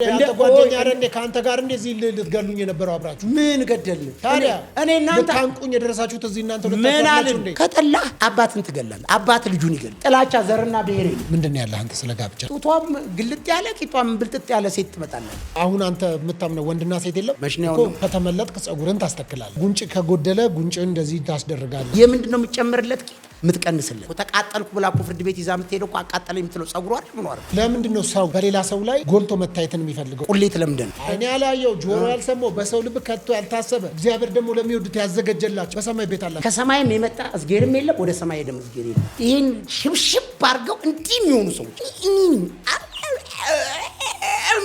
እንደ ጓደኛ አይደል ካንተ ጋር እንደዚህ ልትገሉኝ የነበረው አብራችሁ ምን ገደልን ታዲያ እኔ እናንተ ታንቁኝ የደረሳችሁት እዚህ እናንተ ምን አልን ከጠላህ አባትን ትገላለህ አባት ልጁን ይገል ጥላቻ ዘርና ብሄር ምንድነው ያለህ አንተ ስለ ጋብቻ ጡቷም ግልጥ ያለ ቂጧም ብልጥጥ ያለ ሴት ትመጣለህ አሁን አንተ የምታምነው ወንድና ሴት የለም መሽኛው እኮ ከተመለጥክ ጸጉርን ታስተክላለህ ጉንጭ ከጎደለ ጉንጭ እንደዚህ ታስደርጋለህ የምንድነው የምጨምርለት ቂጥ ምትቀንስለት ተቃጠልኩ ብላ እኮ ፍርድ ቤት ይዛ የምትሄደው እኮ አቃጠለኝ የምትለው ጸጉሩ አይደል ምን ወር ለምንድነው ሰው በሌላ ሰው ላይ ጎልቶ መታየትን የሚፈልገው ቁሌት ለምንድን እኔ ያላየው ጆሮ ያልሰማው በሰው ልብ ከቶ ያልታሰበ እግዚአብሔር ደግሞ ለሚወዱት ያዘጋጀላቸው በሰማይ ቤት አላቸው ከሰማይም የመጣ አስጌርም የለም ወደ ሰማይ ደም አስጌር የለም ይሄን ሽብሽብ አድርገው እንዲህ የሚሆኑ ሰዎች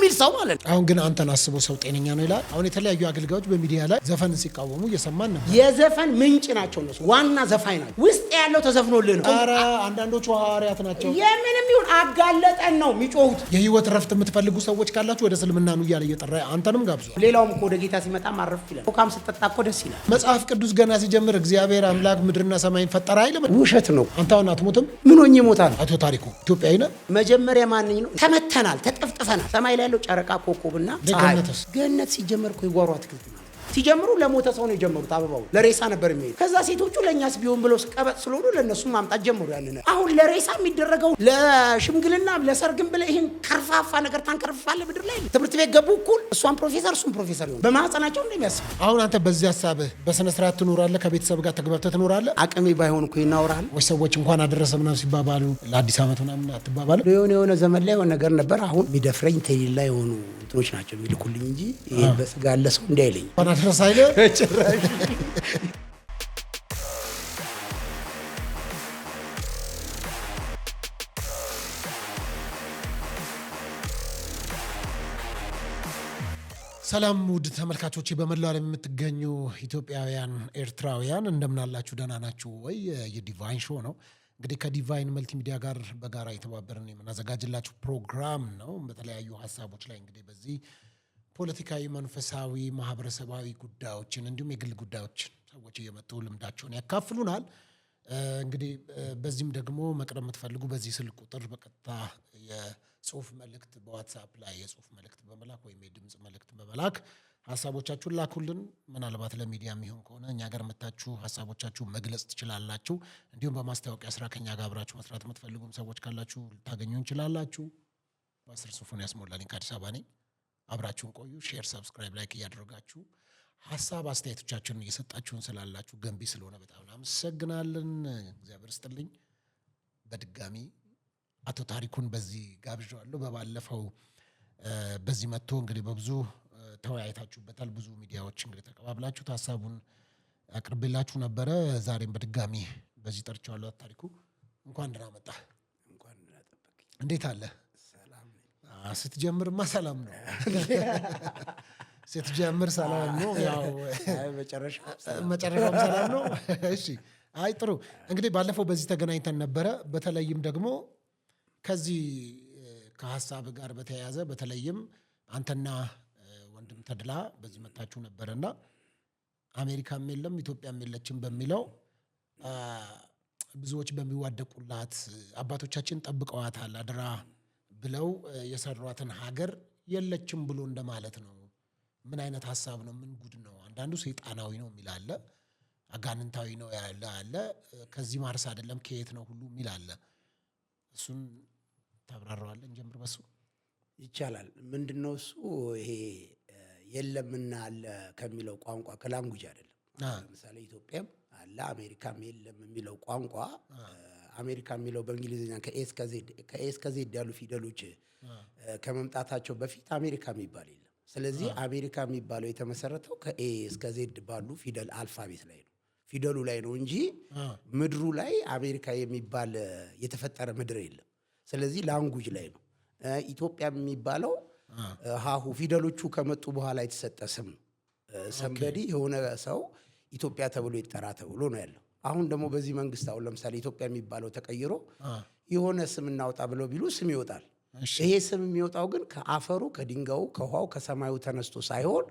ሚል ሰው ማለት ነው አሁን ግን አንተን አስቦ ሰው ጤነኛ ነው ይላል አሁን የተለያዩ አገልጋዮች በሚዲያ ላይ ዘፈን ሲቃወሙ እየሰማን ነው የዘፈን ምንጭ ናቸው እነሱ ዋና ዘፋኝ ናቸው ውስጥ ያለው ተዘፍኖልህ ነው ኧረ አንዳንዶቹ ሐዋርያት ናቸው የምንም ይሁን አጋለጠን ነው የሚጮሁት የህይወት ረፍት የምትፈልጉ ሰዎች ካላችሁ ወደ እስልምና ነው እያለ እየጠራ አንተንም ጋብዙ ሌላውም እኮ ወደ ጌታ ሲመጣ ማረፍ ይላል ኮካም ስትጠጣ እኮ ደስ ይላል መጽሐፍ ቅዱስ ገና ሲጀምር እግዚአብሔር አምላክ ምድርና ሰማይን ፈጠረ አይልም ውሸት ነው አንተ አሁን አትሞትም ምን ሆኜ እሞታለሁ አቶ ታሪኩ ኢትዮጵያዊ ነህ መጀመሪያ ማንኝ ነው ተመተናል ተጠፍጥፈናል ሰማይ ላይ ያለው ጨረቃ ኮኮብና ገነት ሲጀመር እኮ ይጓሩ አትክልት ነው ሲጀምሩ ለሞተ ሰው ነው የጀመሩት አበባው ለሬሳ ነበር የሚሄድ ከዛ ሴቶቹ ለኛስ ቢሆን ብለው ስቀበጥ ስለሆኑ ለነሱ ማምጣት ጀመሩ ያንን አሁን ለሬሳ የሚደረገው ለሽምግልና ለሰርግም ብለ ይሄን ከርፋፋ ነገር ታንከርፋለ ምድር ላይ ትምህርት ቤት ገቡ እኩል እሷን ፕሮፌሰር እሱን ፕሮፌሰር ይሆን በማህፀናቸው እንደሚያስብ አሁን አንተ በዚህ ሐሳብህ በስነ ስርዓት ትኖራለህ ከቤተሰብ ጋር ተግባብተህ ትኖራለህ አቅሜ ባይሆን እኮ ይናወራል ወይ ሰዎች እንኳን አደረሰ ምናምን ሲባባሉ ለአዲስ ዓመት ምናምን አትባባሉ የሆነ ዘመን ላይ የሆነ ነገር ነበር አሁን የሚደፍረኝ ተይላ የሆኑ እንትኖች ናቸው የሚልኩልኝ እንጂ ይሄ በስጋ ያለ ሰው እንዳይለኝ ድረስ አይደል ጭራሽ ሰላም ውድ ተመልካቾቼ በመላው ዓለም የምትገኙ ኢትዮጵያውያን ኤርትራውያን እንደምናላችሁ ደህና ናችሁ ወይ የዲቫይን ሾው ነው እንግዲህ ከዲቫይን መልቲሚዲያ ጋር በጋራ የተባበረን የምናዘጋጅላችሁ ፕሮግራም ነው በተለያዩ ሐሳቦች ላይ እንግዲህ በዚህ ፖለቲካዊ መንፈሳዊ ማህበረሰባዊ ጉዳዮችን እንዲሁም የግል ጉዳዮችን ሰዎች እየመጡ ልምዳቸውን ያካፍሉናል እንግዲህ በዚህም ደግሞ መቅረብ የምትፈልጉ በዚህ ስልክ ቁጥር በቀጥታ የጽሁፍ መልእክት በዋትስአፕ ላይ የጽሁፍ መልእክት በመላክ ወይም የድምጽ መልእክት በመላክ ሐሳቦቻችሁን ላኩልን ምናልባት ለሚዲያ የሚሆን ከሆነ እኛ ጋር መታችሁ ሐሳቦቻችሁን መግለጽ ትችላላችሁ እንዲሁም በማስታወቂያ ስራ ከኛ ጋር አብራችሁ መስራት የምትፈልጉም ሰዎች ካላችሁ ልታገኙ እንችላላችሁ በአስር ጽሁፉን ያስሞላልኝ ከአዲስ አበባ ነኝ አብራችሁን ቆዩ ሼር ሰብስክራይብ ላይክ እያደረጋችሁ ሐሳብ አስተያየቶቻችሁን እየሰጣችሁን ስላላችሁ ገንቢ ስለሆነ በጣም አመሰግናለን እግዚአብሔር ይስጥልኝ በድጋሚ አቶ ታሪኩን በዚህ ጋብዣለሁ በባለፈው በዚህ መጥቶ እንግዲህ በብዙ ተወያይታችሁበታል ብዙ ሚዲያዎች እንግዲህ ተቀባብላችሁ ሐሳቡን አቅርቤላችሁ ነበር ዛሬም በድጋሚ በዚህ ጠርቻለሁ ታሪኩ እንኳን ደህና መጣ እንኳን ደህና ተጠበቅ እንዴት አለ ስትጀምርማ ሰላም ነው ስትጀምር ሰላም ነው ያው መጨረሻው ሰላም ነው እሺ አይ ጥሩ እንግዲህ ባለፈው በዚህ ተገናኝተን ነበር በተለይም ደግሞ ከዚህ ከሐሳብ ጋር በተያያዘ በተለይም አንተና ወንድም ተድላ በዚህ መጣችሁ ነበርና አሜሪካም የለም ኢትዮጵያም የለችም በሚለው ብዙዎች በሚዋደቁላት አባቶቻችን ጠብቀዋታል አድራ ብለው የሰሯትን ሀገር የለችም ብሎ እንደማለት ነው ምን አይነት ሐሳብ ነው ምን ጉድ ነው አንዳንዱ ሰይጣናዊ ነው የሚላለ አጋንንታዊ ነው ያለ አለ ከዚህ ማርስ አይደለም ከየት ነው ሁሉ የሚላለ እሱን ተብራራዋለን ጀምር በሱ ይቻላል ምንድነው እሱ ይሄ የለምና አለ ከሚለው ቋንቋ ከላንጉጅ አይደለም ለምሳሌ ኢትዮጵያም አለ አሜሪካም የለም የሚለው ቋንቋ አሜሪካ የሚለው በእንግሊዝኛ ከኤስ ከዜድ ያሉ ፊደሎች ከመምጣታቸው በፊት አሜሪካ የሚባል የለም ስለዚህ አሜሪካ የሚባለው የተመሰረተው ከኤ እስከ ዜድ ባሉ ፊደል አልፋቤት ላይ ነው ፊደሉ ላይ ነው እንጂ ምድሩ ላይ አሜሪካ የሚባል የተፈጠረ ምድር የለም ስለዚህ ላንጉጅ ላይ ነው ኢትዮጵያ የሚባለው ሃሁ ፊደሎቹ ከመጡ በኋላ የተሰጠ ስም ነው ሰንበዲ የሆነ ሰው ኢትዮጵያ ተብሎ ይጠራ ተብሎ ነው ያለው አሁን ደግሞ በዚህ መንግስት አሁን ለምሳሌ ኢትዮጵያ የሚባለው ተቀይሮ የሆነ ስም እናውጣ ብለው ቢሉ ስም ይወጣል ይሄ ስም የሚወጣው ግን ከአፈሩ ከድንጋዩ ከውሃው ከሰማዩ ተነስቶ ሳይሆን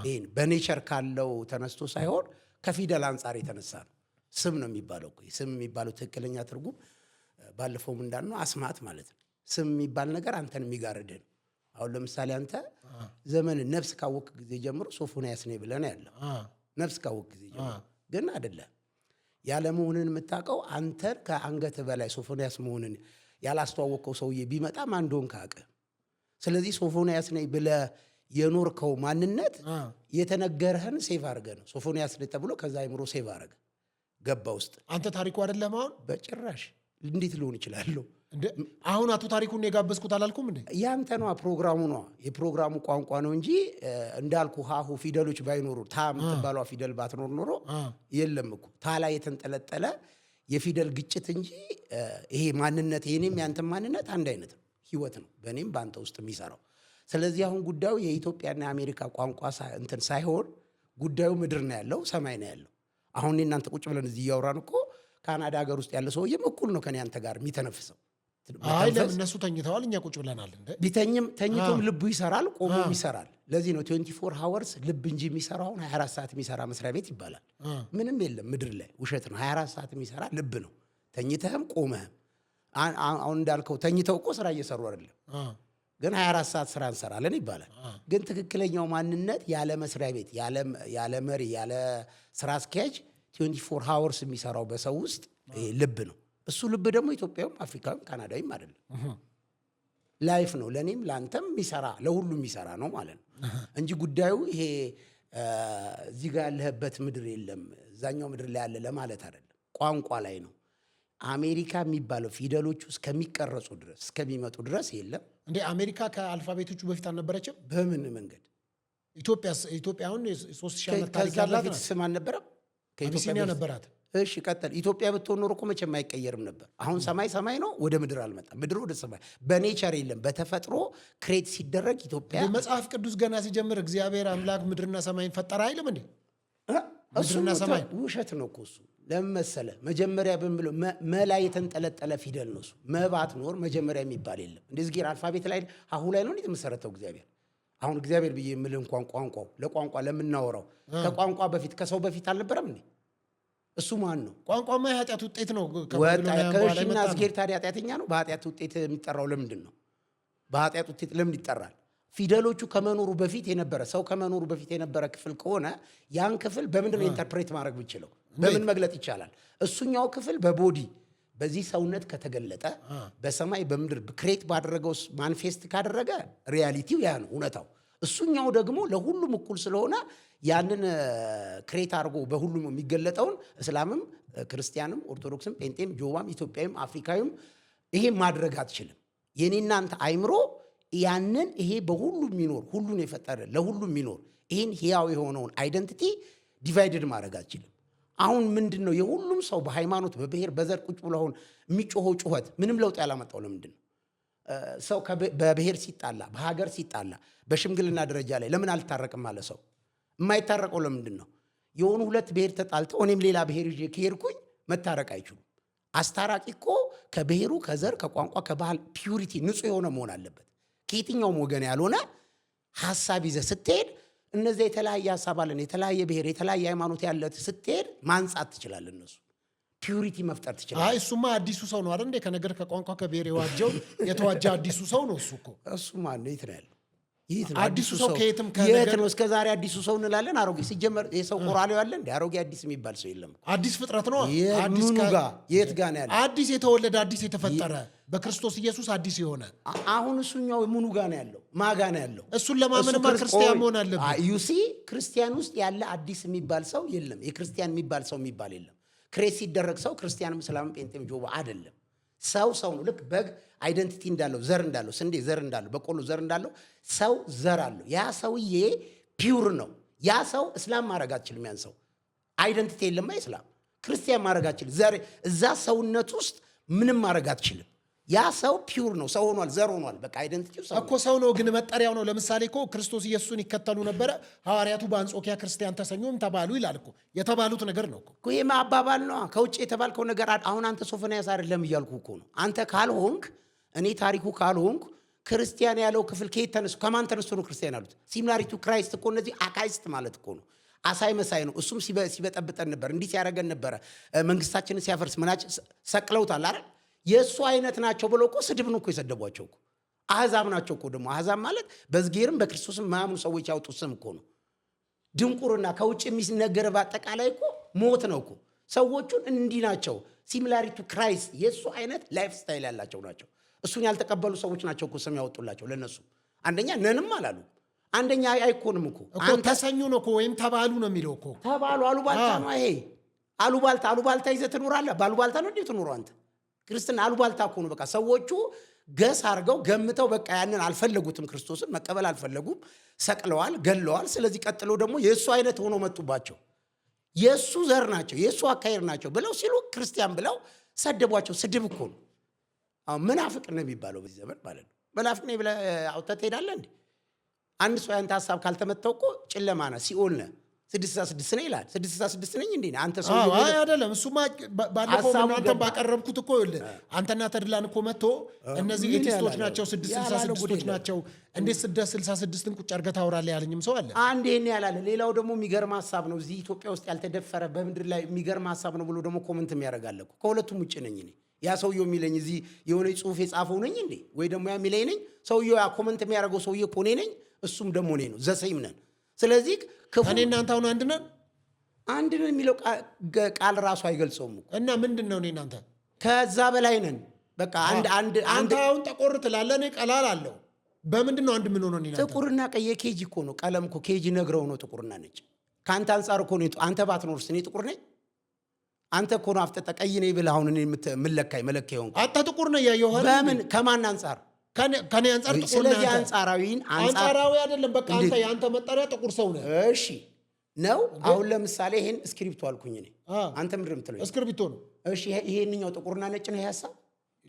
ይሄን በኔቸር ካለው ተነስቶ ሳይሆን ከፊደል አንፃር የተነሳ ነው ስም ነው የሚባለው ስም የሚባለው ትክክለኛ ትርጉም ባለፈው እንዳልነው አስማት ማለት ነው ስም የሚባል ነገር አንተን የሚጋርድህ አሁን ለምሳሌ አንተ ዘመን ነፍስ ካወቅ ጊዜ ጀምሮ ሶፎንያስ ነኝ ብለህ ነው ያለው። ነፍስ ካወቅ ጊዜ ጀምሮ ግን አይደለም። ያለ መሆንን የምታውቀው አንተን ከአንገት በላይ ሶፎንያስ መሆንን ያላስተዋወቀው ሰውዬ ቢመጣ ማን እንደሆንክ አያውቅም። ስለዚህ ሶፎንያስ ነኝ ብለህ የኖርከው ማንነት የተነገረህን ሴቭ አድርገህ ነው። ሶፎንያስ ነኝ ተብሎ ከዛ አይምሮ ሴቭ አድርገህ ገባ ውስጥ። አንተ ታሪኩ አይደለም አሁን? በጭራሽ እንዴት ሊሆን ይችላለሁ? አሁን አቶ ታሪኩን የጋበዝኩት አላልኩም እንዴ? ያንተ ነዋ፣ ፕሮግራሙ ነዋ። የፕሮግራሙ ቋንቋ ነው እንጂ እንዳልኩ ሀሁ ፊደሎች ባይኖሩ ታ የምትባሏ ፊደል ባትኖር ኖሮ የለም እኮ ታ ላይ የተንጠለጠለ የፊደል ግጭት እንጂ ይሄ ማንነት የኔም ያንተም ማንነት አንድ አይነት ነው። ህይወት ነው በእኔም በአንተ ውስጥ የሚሰራው። ስለዚህ አሁን ጉዳዩ የኢትዮጵያና የአሜሪካ ቋንቋ እንትን ሳይሆን ጉዳዩ ምድር ነው ያለው፣ ሰማይ ነው ያለው። አሁን እናንተ ቁጭ ብለን እዚህ እያወራን እኮ ካናዳ ሀገር ውስጥ ያለ ሰውዬም እኩል ነው ከኔ አንተ ጋር የሚተነፍሰው። አይ ለምን እነሱ ተኝተዋል፣ እኛ ቁጭ ብለናል። እንደ ቢተኝም ተኝቶም ልቡ ይሰራል፣ ቆሞም ይሰራል። ለዚህ ነው 24 ሃወርስ ልብ እንጂ የሚሰራው 24 ሰዓት የሚሰራ መስሪያ ቤት ይባላል። ምንም የለም ምድር ላይ ውሸት ነው። 24 ሰዓት የሚሰራ ልብ ነው። ተኝተህም ቆመህም። አሁን እንዳልከው ተኝተው እኮ ስራ እየሰሩ አይደለም፣ ግን 24 ሰዓት ስራ እንሰራለን ይባላል። ግን ትክክለኛው ማንነት ያለ መስሪያ ቤት ያለ መሪ ያለ ስራ አስኪያጅ 24 ሃወርስ የሚሰራው በሰው ውስጥ ልብ ነው። እሱ ልብ ደግሞ ኢትዮጵያዊም አፍሪካዊም ካናዳዊም አይደለም፣ ላይፍ ነው። ለእኔም ለአንተም የሚሰራ ለሁሉም የሚሰራ ነው ማለት ነው እንጂ ጉዳዩ ይሄ እዚህ ጋር ያለህበት ምድር የለም እዛኛው ምድር ላይ ያለ ለማለት አይደለም። ቋንቋ ላይ ነው። አሜሪካ የሚባለው ፊደሎቹ እስከሚቀረጹ ድረስ እስከሚመጡ ድረስ የለም እንዴ? አሜሪካ ከአልፋቤቶቹ በፊት አልነበረችም? በምን መንገድ? ኢትዮጵያ አሁን 3000 ዓመት ታሪክ ከዛ ያላት በፊት ስም አልነበረም? አቢሲኒያ ነበራት። እሺ ቀጠል። ኢትዮጵያ ብትሆን ኖሮ እኮ መቼም አይቀየርም ነበር። አሁን ሰማይ ሰማይ ነው፣ ወደ ምድር አልመጣም። ምድር ወደ ሰማይ በኔቸር የለም። በተፈጥሮ ክሬት ሲደረግ ኢትዮጵያ መጽሐፍ ቅዱስ ገና ሲጀምር እግዚአብሔር አምላክ ምድርና ሰማይን ፈጠረ አይልም እንዴ? ምድርና ሰማይ ውሸት ነው እኮ እሱ። ለምን መሰለህ? መጀመሪያ በምለው መላ የተንጠለጠለ ፊደል ነው እሱ። መባት ኖር መጀመሪያ የሚባል የለም። እንደዚህ ጌር አልፋቤት ላይ አሁ ላይ ነው የተመሰረተው እግዚአብሔር። አሁን እግዚአብሔር ብዬ የምልህ እንኳን ቋንቋው ለቋንቋ ለምናወራው ከቋንቋ በፊት ከሰው በፊት አልነበረም እንዴ? እሱ ማን ነው? ቋንቋማ የኃጢአት ውጤት ነው። ከሽና አስጌር ታዲያ ኃጢአተኛ ነው? በኃጢአት ውጤት የሚጠራው ለምንድን ነው? በኃጢአት ውጤት ለምን ይጠራል? ፊደሎቹ ከመኖሩ በፊት የነበረ ሰው ከመኖሩ በፊት የነበረ ክፍል ከሆነ ያን ክፍል በምንድን ነው ኢንተርፕሬት ማድረግ ብችለው? በምን መግለጥ ይቻላል? እሱኛው ክፍል በቦዲ በዚህ ሰውነት ከተገለጠ በሰማይ በምድር ክሬት ባደረገው ማኒፌስት ካደረገ ሪያሊቲው ያ ነው እውነታው። እሱኛው ደግሞ ለሁሉም እኩል ስለሆነ ያንን ክሬት አድርጎ በሁሉም የሚገለጠውን እስላምም ክርስቲያንም ኦርቶዶክስም ጴንጤም ጆባም ኢትዮጵያዊም አፍሪካዊም ይሄ ማድረግ አትችልም። የኔ እናንተ አይምሮ ያንን ይሄ በሁሉም የሚኖር ሁሉን የፈጠረ ለሁሉም የሚኖር ይህን ህያው የሆነውን አይደንቲቲ ዲቫይድድ ማድረግ አትችልም። አሁን ምንድን ነው የሁሉም ሰው በሃይማኖት በብሔር በዘር ቁጭ ብሎ አሁን የሚጮኸው ጩኸት ምንም ለውጥ ያላመጣው ለምንድን ነው? ሰው በብሔር ሲጣላ በሀገር ሲጣላ በሽምግልና ደረጃ ላይ ለምን አልታረቅም አለ ሰው? የማይታረቀው ለምንድን ነው? የሆኑ ሁለት ብሔር ተጣልተው እኔም ሌላ ብሔር ይዤ ከሄድኩኝ መታረቅ አይችሉም። አስታራቂ እኮ ከብሔሩ ከዘር ከቋንቋ ከባህል ፒዩሪቲ ንጹህ የሆነ መሆን አለበት። ከየትኛውም ወገን ያልሆነ ሀሳብ ይዘህ ስትሄድ እነዚያ የተለያየ ሀሳብ አለን የተለያየ ብሔር የተለያየ ሃይማኖት ያለ ስትሄድ ማንጻት ትችላለህ። እነሱ ፒዩሪቲ መፍጠር ትችላለህ። አይ እሱማ አዲሱ ሰው ነው አይደል እንዴ? ከነገር ከቋንቋ ከብሔር የዋጀው የተዋጀ አዲሱ ሰው ነው እሱ እኮ። እሱ ማን ነው? የት ነው ያለው? አዲሱ ሰው ከየትም የት ነው? እስከ ዛሬ አዲሱ ሰው እንላለን። አሮጌ ሲጀመር የሰው ቆራሌው ያለ እንዴ? አሮጌ አዲስ የሚባል ሰው የለም። አዲስ ፍጥረት ነው። አዲስ የት ጋር ነው ያለው? አዲስ የተወለደ አዲስ የተፈጠረ በክርስቶስ ኢየሱስ አዲስ የሆነ አሁን እሱኛው ምኑ ጋር ነው ያለው? ማጋ ነው ያለው? እሱን ለማመንማ ክርስቲያን መሆን አለበት። ዩሲ ክርስቲያን ውስጥ ያለ አዲስ የሚባል ሰው የለም። የክርስቲያን የሚባል ሰው የሚባል የለም። ክሬት ሲደረግ ሰው ክርስቲያንም እስላምም ጴንጤም ጆባ አይደለም። ሰው ነው። ልክ በግ አይደንቲቲ እንዳለው ዘር እንዳለው ስንዴ ዘር እንዳለው በቆሎ ዘር እንዳለው ሰው ዘር አለው። ያ ሰውዬ ፒውር ነው። ያ ሰው እስላም ማድረግ አትችልም። ያን ሰው አይደንቲቲ የለማ እስላም ክርስቲያን ማድረግ አትችልም። ዘር እዛ ሰውነት ውስጥ ምንም ማድረግ አትችልም። ያ ሰው ፒውር ነው። ሰው ሆኗል፣ ዘር ሆኗል። በቃ አይደንቲቲው ሰው እኮ ሰው ነው፣ ግን መጠሪያው ነው። ለምሳሌ እኮ ክርስቶስ ኢየሱስን ይከተሉ ነበረ ሐዋርያቱ በአንጾኪያ ክርስቲያን ተሰኙም ተባሉ ይላል እኮ። የተባሉት ነገር ነው እኮ። ይሄ ማባባል ነው። ከውጭ የተባልከው ነገር አሁን አንተ ሶፎንያስ አይደለም እያልኩ እኮ ነው። አንተ ካልሆንክ እኔ ታሪኩ ካልሆንኩ ክርስቲያን ያለው ክፍል ከየት ተነሱ? ከማን ተነስቶ ነው ክርስቲያን ያሉት? ሲሚላሪቱ ክራይስት እኮ እነዚህ አካይስት ማለት እኮ ነው። አሳይ መሳይ ነው። እሱም ሲበጠብጠን ነበር፣ እንዲህ ሲያደርገን ነበረ፣ መንግስታችንን ሲያፈርስ ምናጭ ሰቅለውታል አይደል? የእሱ አይነት ናቸው ብሎ እኮ ስድብ ነው እኮ የሰደቧቸው እኮ። አሕዛብ ናቸው እኮ ደግሞ አሕዛብ ማለት በእግዚአብሔርም በክርስቶስም ማያምኑ ሰዎች ያወጡት ስም እኮ ነው። ድንቁርና ከውጭ የሚነገር በአጠቃላይ እኮ ሞት ነው እኮ። ሰዎቹን እንዲህ ናቸው፣ ሲሚላሪቱ ክራይስት የእሱ አይነት ላይፍ ስታይል ያላቸው ናቸው። እሱን ያልተቀበሉ ሰዎች ናቸው እኮ ስም ያወጡላቸው ለነሱ። አንደኛ ነንም አላሉ፣ አንደኛ አይኮንም እኮ ተሰኙ ነው እኮ ወይም ተባሉ ነው የሚለው እኮ። ተባሉ አሉባልታ ነው ይሄ። አሉባልታ ይዘህ ትኖራለህ። ባሉባልታ ነው እንዴ ትኖረው አንተ? ክርስትና አሉባልታ እኮ ነው። በቃ ሰዎቹ ገስ አድርገው ገምተው በቃ ያንን አልፈለጉትም፣ ክርስቶስን መቀበል አልፈለጉም፣ ሰቅለዋል፣ ገለዋል። ስለዚህ ቀጥለው ደግሞ የእሱ አይነት ሆኖ መጡባቸው። የእሱ ዘር ናቸው፣ የእሱ አካሄድ ናቸው ብለው ሲሉ ክርስቲያን ብለው ሰደቧቸው። ስድብ እኮ ነው። አሁን መናፍቅ ነው የሚባለው በዚህ ዘመን ማለት ነው። መናፍቅ ነኝ ብለህ አውጥተህ ትሄዳለህ እንዴ? አንድ ሰው ያንተ ሀሳብ ካልተመታው እኮ ጨለማ ነህ፣ ሲኦል ነህ። 666 ነኝ ይላል። 666 ነኝ እንዴ አንተ ሰው አይደለም። እሱማ ባለፈው እናንተም ባቀረብኩት እኮ ይኸውልህ አንተና ተድላን እኮ መጥቶ እነዚህ ኤቲስቶች ናቸው 666ቶች ናቸው እንዴት 666ን ቁጭ አድርገህ ታወራለህ ያለኝም ሰው አለ። አንድ ይሄን ያላለ። ሌላው ደግሞ የሚገርም ሀሳብ ነው። እዚህ ኢትዮጵያ ውስጥ ያልተደፈረ በምድር ላይ የሚገርም ሀሳብ ነው ብሎ ደግሞ ኮመንት የሚያደርጋል እኮ። ከሁለቱም ውጭ ነኝ እኔ። ያ ሰውየው የሚለኝ እዚህ የሆነ ጽሁፍ የጻፈው ነኝ እንዴ ወይ ደግሞ ያ የሚለኝ ነኝ። ሰውየው ያ ኮመንት የሚያደርገው ሰውዬ እኮ እኔ ነኝ፣ እሱም ደግሞ እኔ ነው። ዘሰይም ነን። ስለዚህ እኔ እናንተ አሁን አንድ ነን። አንድ ነን የሚለው ቃል ራሱ አይገልጸውም እኮ። እና ምንድን ነው እኔ እናንተ? ከዛ በላይ ነን። በቃ አንድ አንተ አሁን ጠቆር ትላለህ፣ እኔ ቀላል አለው። በምንድን ነው አንድ ምን ሆኖ ነው? ጥቁርና ቀይ የኬጂ እኮ ነው። ቀለም እኮ ኬጂ ነግረው ነው ጥቁርና ነጭ። ከአንተ አንጻር እኮ ነው። አንተ ባትኖርስ እኔ ጥቁር ነኝ? አንተ እኮ ነው አፍጠጠ ቀይ ነኝ ብለህ አሁን እኔ የምለካኝ መለኪያው እንኳን አንተ ጥቁር ነህ ያየው። በምን ከማን አንጻር? ከኔ አንጻር ጥቁር ነህ። ስለዚህ አንጻራዊ አይደለም። በቃ አንተ ያንተ መጠሪያ ጥቁር ሰው ነህ። እሺ ነው። አሁን ለምሳሌ ይሄን እስክሪፕቶ አልኩኝ እኔ። አንተ ምንድን ነው የምትለው? እስክሪፕቶ ነው። እሺ ይሄንኛው ጥቁርና ነጭ ነው ሐሳብ።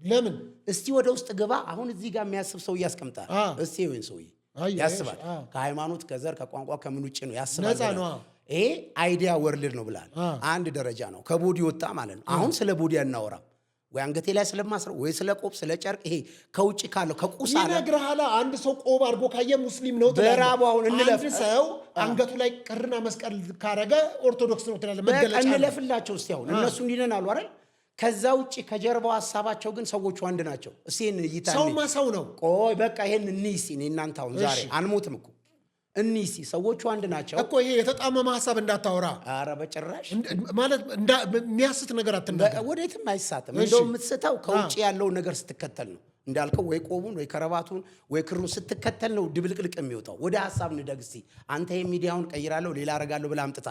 ለምን? እስቲ ወደ ውስጥ ግባ። አሁን እዚህ ጋር የሚያስብ ሰው ያስቀምጣል። እስቲ ይሄን ሰውዬ ያስባል። ከሃይማኖት ከዘር ከቋንቋ ከምን ውጭ ነው ያስባል። ይሄ አይዲያ ወርልድ ነው ብላል። አንድ ደረጃ ነው። ከቦዲ ወጣ ማለት ነው። አሁን ስለ ቦዲ አናወራም ወይ አንገቴ ላይ ስለማስረው ወይ ስለ ቆብ ስለ ጨርቅ። ይሄ ከውጭ ካለው ከቁሳ ይነግርሃል። አንድ ሰው ቆብ አድርጎ ካየ ሙስሊም ነው ትላለህ። በራባውን እንለፍ። አንድ ሰው አንገቱ ላይ ቅርና መስቀል ካረገ ኦርቶዶክስ ነው ትላለህ። መገለጫ እንለፍላቸው እስቲ። አሁን እነሱ እንዲነን አሉ አይደል? ከዛ ውጭ ከጀርባው ሐሳባቸው ግን ሰዎቹ አንድ ናቸው። እስቲ እኔ ይታኒ ሰውማ ሰው ነው። ቆይ በቃ ይሄን እንይሲ እኔ እናንተ አሁን ዛሬ አንሞትም እኮ እንይሲ ሰዎቹ አንድ ናቸው እኮ። ይሄ የተጣመመ ሐሳብ እንዳታወራ። ኧረ በጭራሽ ማለት የሚያስት ነገር አትናገር። ወዴትም አይሳትም። እንደው የምትስተው ከውጭ ያለውን ነገር ስትከተል ነው። እንዳልከው ወይ ቆቡን ወይ ከረባቱን ወይ ክሩን ስትከተል ነው ድብልቅልቅ የሚወጣው። ወደ ሐሳብ እንደግ እስቲ። አንተ የሚዲያውን ቀይራለሁ ሌላ አረጋለሁ ብለህ አምጥታ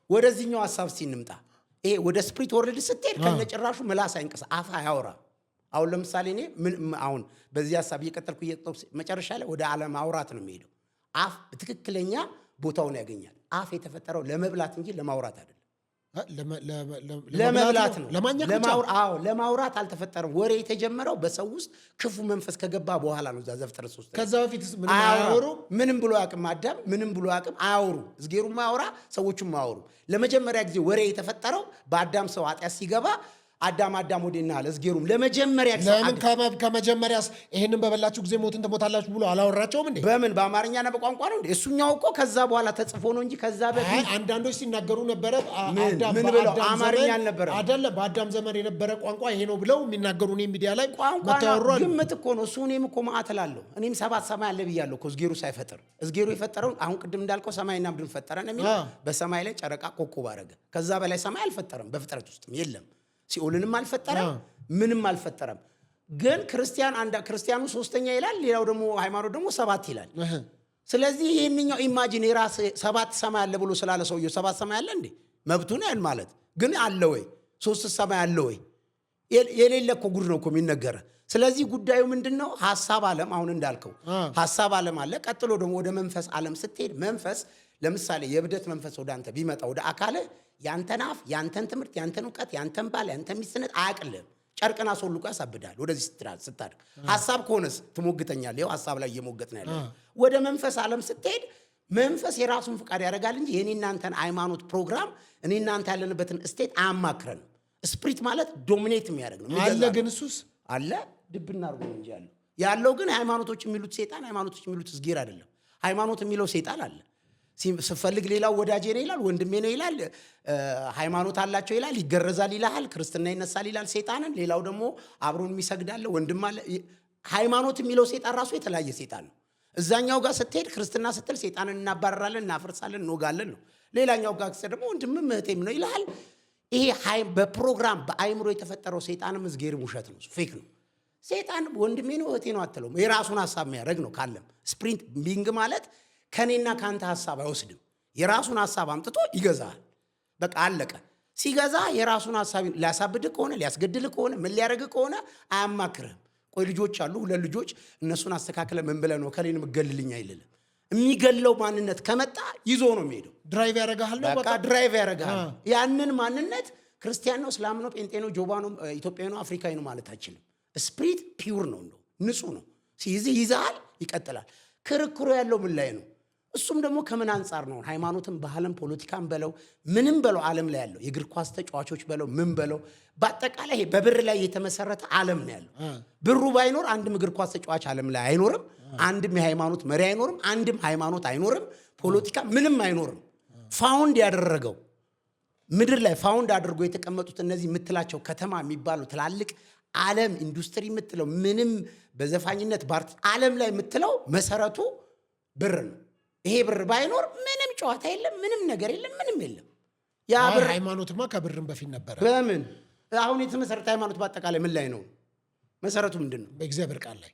ወደዚህኛው ሐሳብ እስቲ እንምጣ። ይሄ ወደ ስፕሪት ወርልድ ስትሄድ ከነጭራሹ ምላስ አይንቀሳ አፍ አያወራ። አሁን ለምሳሌ እኔ አሁን በዚህ ሐሳብ እየቀጠልኩ መጨረሻ ላይ ወደ ዓለም አውራት ነው የሚሄደው። አፍ በትክክለኛ ቦታውን ያገኛል። አፍ የተፈጠረው ለመብላት እንጂ ለማውራት አይደለም። ለመብላት ነው። ለማውራት አልተፈጠረም። ወሬ የተጀመረው በሰው ውስጥ ክፉ መንፈስ ከገባ በኋላ ነው። ዘፍጥረት 3 ከዛ በፊት ምንም አያወሩ። ምንም ብሎ አቅም አዳም ምንም ብሎ አቅም አያወሩ። እዝጌሩም አያወራ፣ ሰዎቹም አያወሩ። ለመጀመሪያ ጊዜ ወሬ የተፈጠረው በአዳም ሰው ኃጢአት ሲገባ አዳም ወዴና አለ እዝጌሩም ለመጀመሪያ ጊዜ። ለምን ከመጀመሪያስ ይሄንን በበላችሁ ጊዜ ሞትን ትሞታላችሁ ብሎ አላወራቸውም እንዴ? በምን በአማርኛና በቋንቋ ነው እንዴ? እሱኛው እኮ ከዛ በኋላ ተጽፎ ነው እንጂ ከዛ በፊት አንዳንዶች ሲናገሩ ነበረ። ምን ብለው? አማርኛ አልነበረ አይደለም። በአዳም ዘመን የነበረ ቋንቋ ይሄ ነው ብለው የሚናገሩ እኔ ሚዲያ ላይ መታወሩ ግምት እኮ ነው እሱ። እኔም እኮ ማዕት እላለሁ። እኔም 7 ሰማይ አለ ብያለሁ እኮ እዝጌሩ ሳይፈጥር። እዝጌሩ የፈጠረውን አሁን ቅድም እንዳልከው ሰማይና ምድርን ፈጠረ ነው የሚለው። በሰማይ ላይ ጨረቃ ኮከብ አደረገ። ከዛ በላይ ሰማይ አልፈጠረም። በፍጥረት ውስጥም የለም። ሲኦልንም አልፈጠረም፣ ምንም አልፈጠረም። ግን ክርስቲያኑ 3ኛ ይላል፣ ሌላው ደግሞ ሃይማኖት ደግሞ 7 ይላል። ስለዚህ ይህንኛው ኢማጂን የራስ 7 ሰማይ አለ ብሎ ስላለ ሰውየው 7 ሰማይ አለ እንዴ? መብቱ ነው ያን ማለት። ግን አለ ወይ 3 ሰማይ አለ ወይ? የሌለ እኮ ጉድ ነው እኮ የሚነገረ። ስለዚህ ጉዳዩ ምንድነው? ሐሳብ ዓለም። አሁን እንዳልከው ሐሳብ ዓለም አለ። ቀጥሎ ደግሞ ወደ መንፈስ ዓለም ስትሄድ መንፈስ ለምሳሌ የብደት መንፈስ ወደ አንተ ቢመጣ ወደ አካልህ ያንተን አፍ ያንተን ትምህርት ያንተን እውቀት ያንተን ባል ያንተን ሚስትነት አያቅልህም። ጨርቅን አስወልቆ ያሳብዳል። ወደዚህ ስታድግ ሐሳብ ከሆነስ ትሞግተኛለህ። ይኸው ሐሳብ ላይ እየሞገት ነው ያለው። ወደ መንፈስ ዓለም ስትሄድ መንፈስ የራሱን ፍቃድ ያደርጋል እንጂ የኔ እናንተን ሃይማኖት ፕሮግራም እኔ እናንተ ያለንበትን ስቴት አያማክረንም። ስፕሪት ማለት ዶሚኔት የሚያደርግ ነው አለ። ግን እሱስ አለ ድብና አድርጎ ነው እንጂ ያለው ግን ሃይማኖቶች የሚሉት ሴጣን፣ ሃይማኖቶች የሚሉት እዝጌር አይደለም። ሃይማኖት የሚለው ሴጣን አለ። ስፈልግ ሌላው ወዳጄ ነው ይላል፣ ወንድሜ ነው ይላል፣ ሃይማኖት አላቸው ይላል፣ ይገረዛል ይላል፣ ክርስትና ይነሳል ይላል ሴጣንን። ሌላው ደግሞ አብሮን የሚሰግዳለ ወንድም አለ። ሃይማኖት የሚለው ሴጣን ራሱ የተለያየ ሴጣን ነው። እዛኛው ጋር ስትሄድ ክርስትና ስትል ሴጣንን እናባረራለን፣ እናፈርሳለን፣ እንወጋለን ነው። ሌላኛው ጋር ስትሄድ ደግሞ ወንድምም እህቴም ነው ይልሃል። ይሄ በፕሮግራም በአይምሮ የተፈጠረው ሴጣንም እዝጌርም ውሸት ነው፣ ፌክ ነው። ሴጣን ወንድሜ ነው እህቴ ነው አትለውም። የራሱን ሐሳብ የሚያደርግ ነው። ካለም ስፕሪንት ቢንግ ማለት ከኔና ካንተ ሐሳብ አይወስድም። የራሱን ሐሳብ አምጥቶ ይገዛል። በቃ አለቀ። ሲገዛ የራሱን ሐሳብ ሊያሳብድህ ከሆነ ሊያስገድልህ ከሆነ ምን ሊያደርግህ ከሆነ አያማክርህም። ቆይ ልጆች አሉ፣ ሁለት ልጆች፣ እነሱን አስተካክለ ምን ብለህ ነው ከሌን ምገልልኝ አይልልም። የሚገለው ማንነት ከመጣ ይዞ ነው የሚሄደው። ድራይቭ ያደርጋል ነው በቃ ድራይቭ ያደርጋል። ያንን ማንነት ክርስቲያን ነው፣ እስላም ነው፣ ጴንጤ ነው፣ ጆባ ነው፣ ኢትዮጵያዊ ነው፣ አፍሪካዊ ነው ማለት አይችልም። ስፕሪት ፒውር ነው፣ እንደው ንጹህ ነው። ሲይዝህ ይዛል፣ ይቀጥላል። ክርክሩ ያለው ምን ላይ ነው? እሱም ደግሞ ከምን አንጻር ነው? ሃይማኖትም ባህልም ፖለቲካም በለው ምንም በለው ዓለም ላይ ያለው የእግር ኳስ ተጫዋቾች በለው ምን በለው በአጠቃላይ በብር ላይ የተመሰረተ ዓለም ነው ያለው። ብሩ ባይኖር አንድም እግር ኳስ ተጫዋች ዓለም ላይ አይኖርም። አንድም የሃይማኖት መሪ አይኖርም። አንድም ሃይማኖት አይኖርም። ፖለቲካ ምንም አይኖርም። ፋውንድ ያደረገው ምድር ላይ ፋውንድ አድርጎ የተቀመጡት እነዚህ የምትላቸው ከተማ የሚባሉ ትላልቅ ዓለም ኢንዱስትሪ የምትለው ምንም በዘፋኝነት ባርት ዓለም ላይ የምትለው መሰረቱ ብር ነው። ይሄ ብር ባይኖር ምንም ጨዋታ የለም፣ ምንም ነገር የለም፣ ምንም የለም። ያ ብር ሃይማኖትማ ከብርም በፊት ነበረ። በምን አሁን የተመሰረተ ሃይማኖት በአጠቃላይ ምን ላይ ነው? መሰረቱ ምንድን ነው? በእግዚአብሔር ቃል ላይ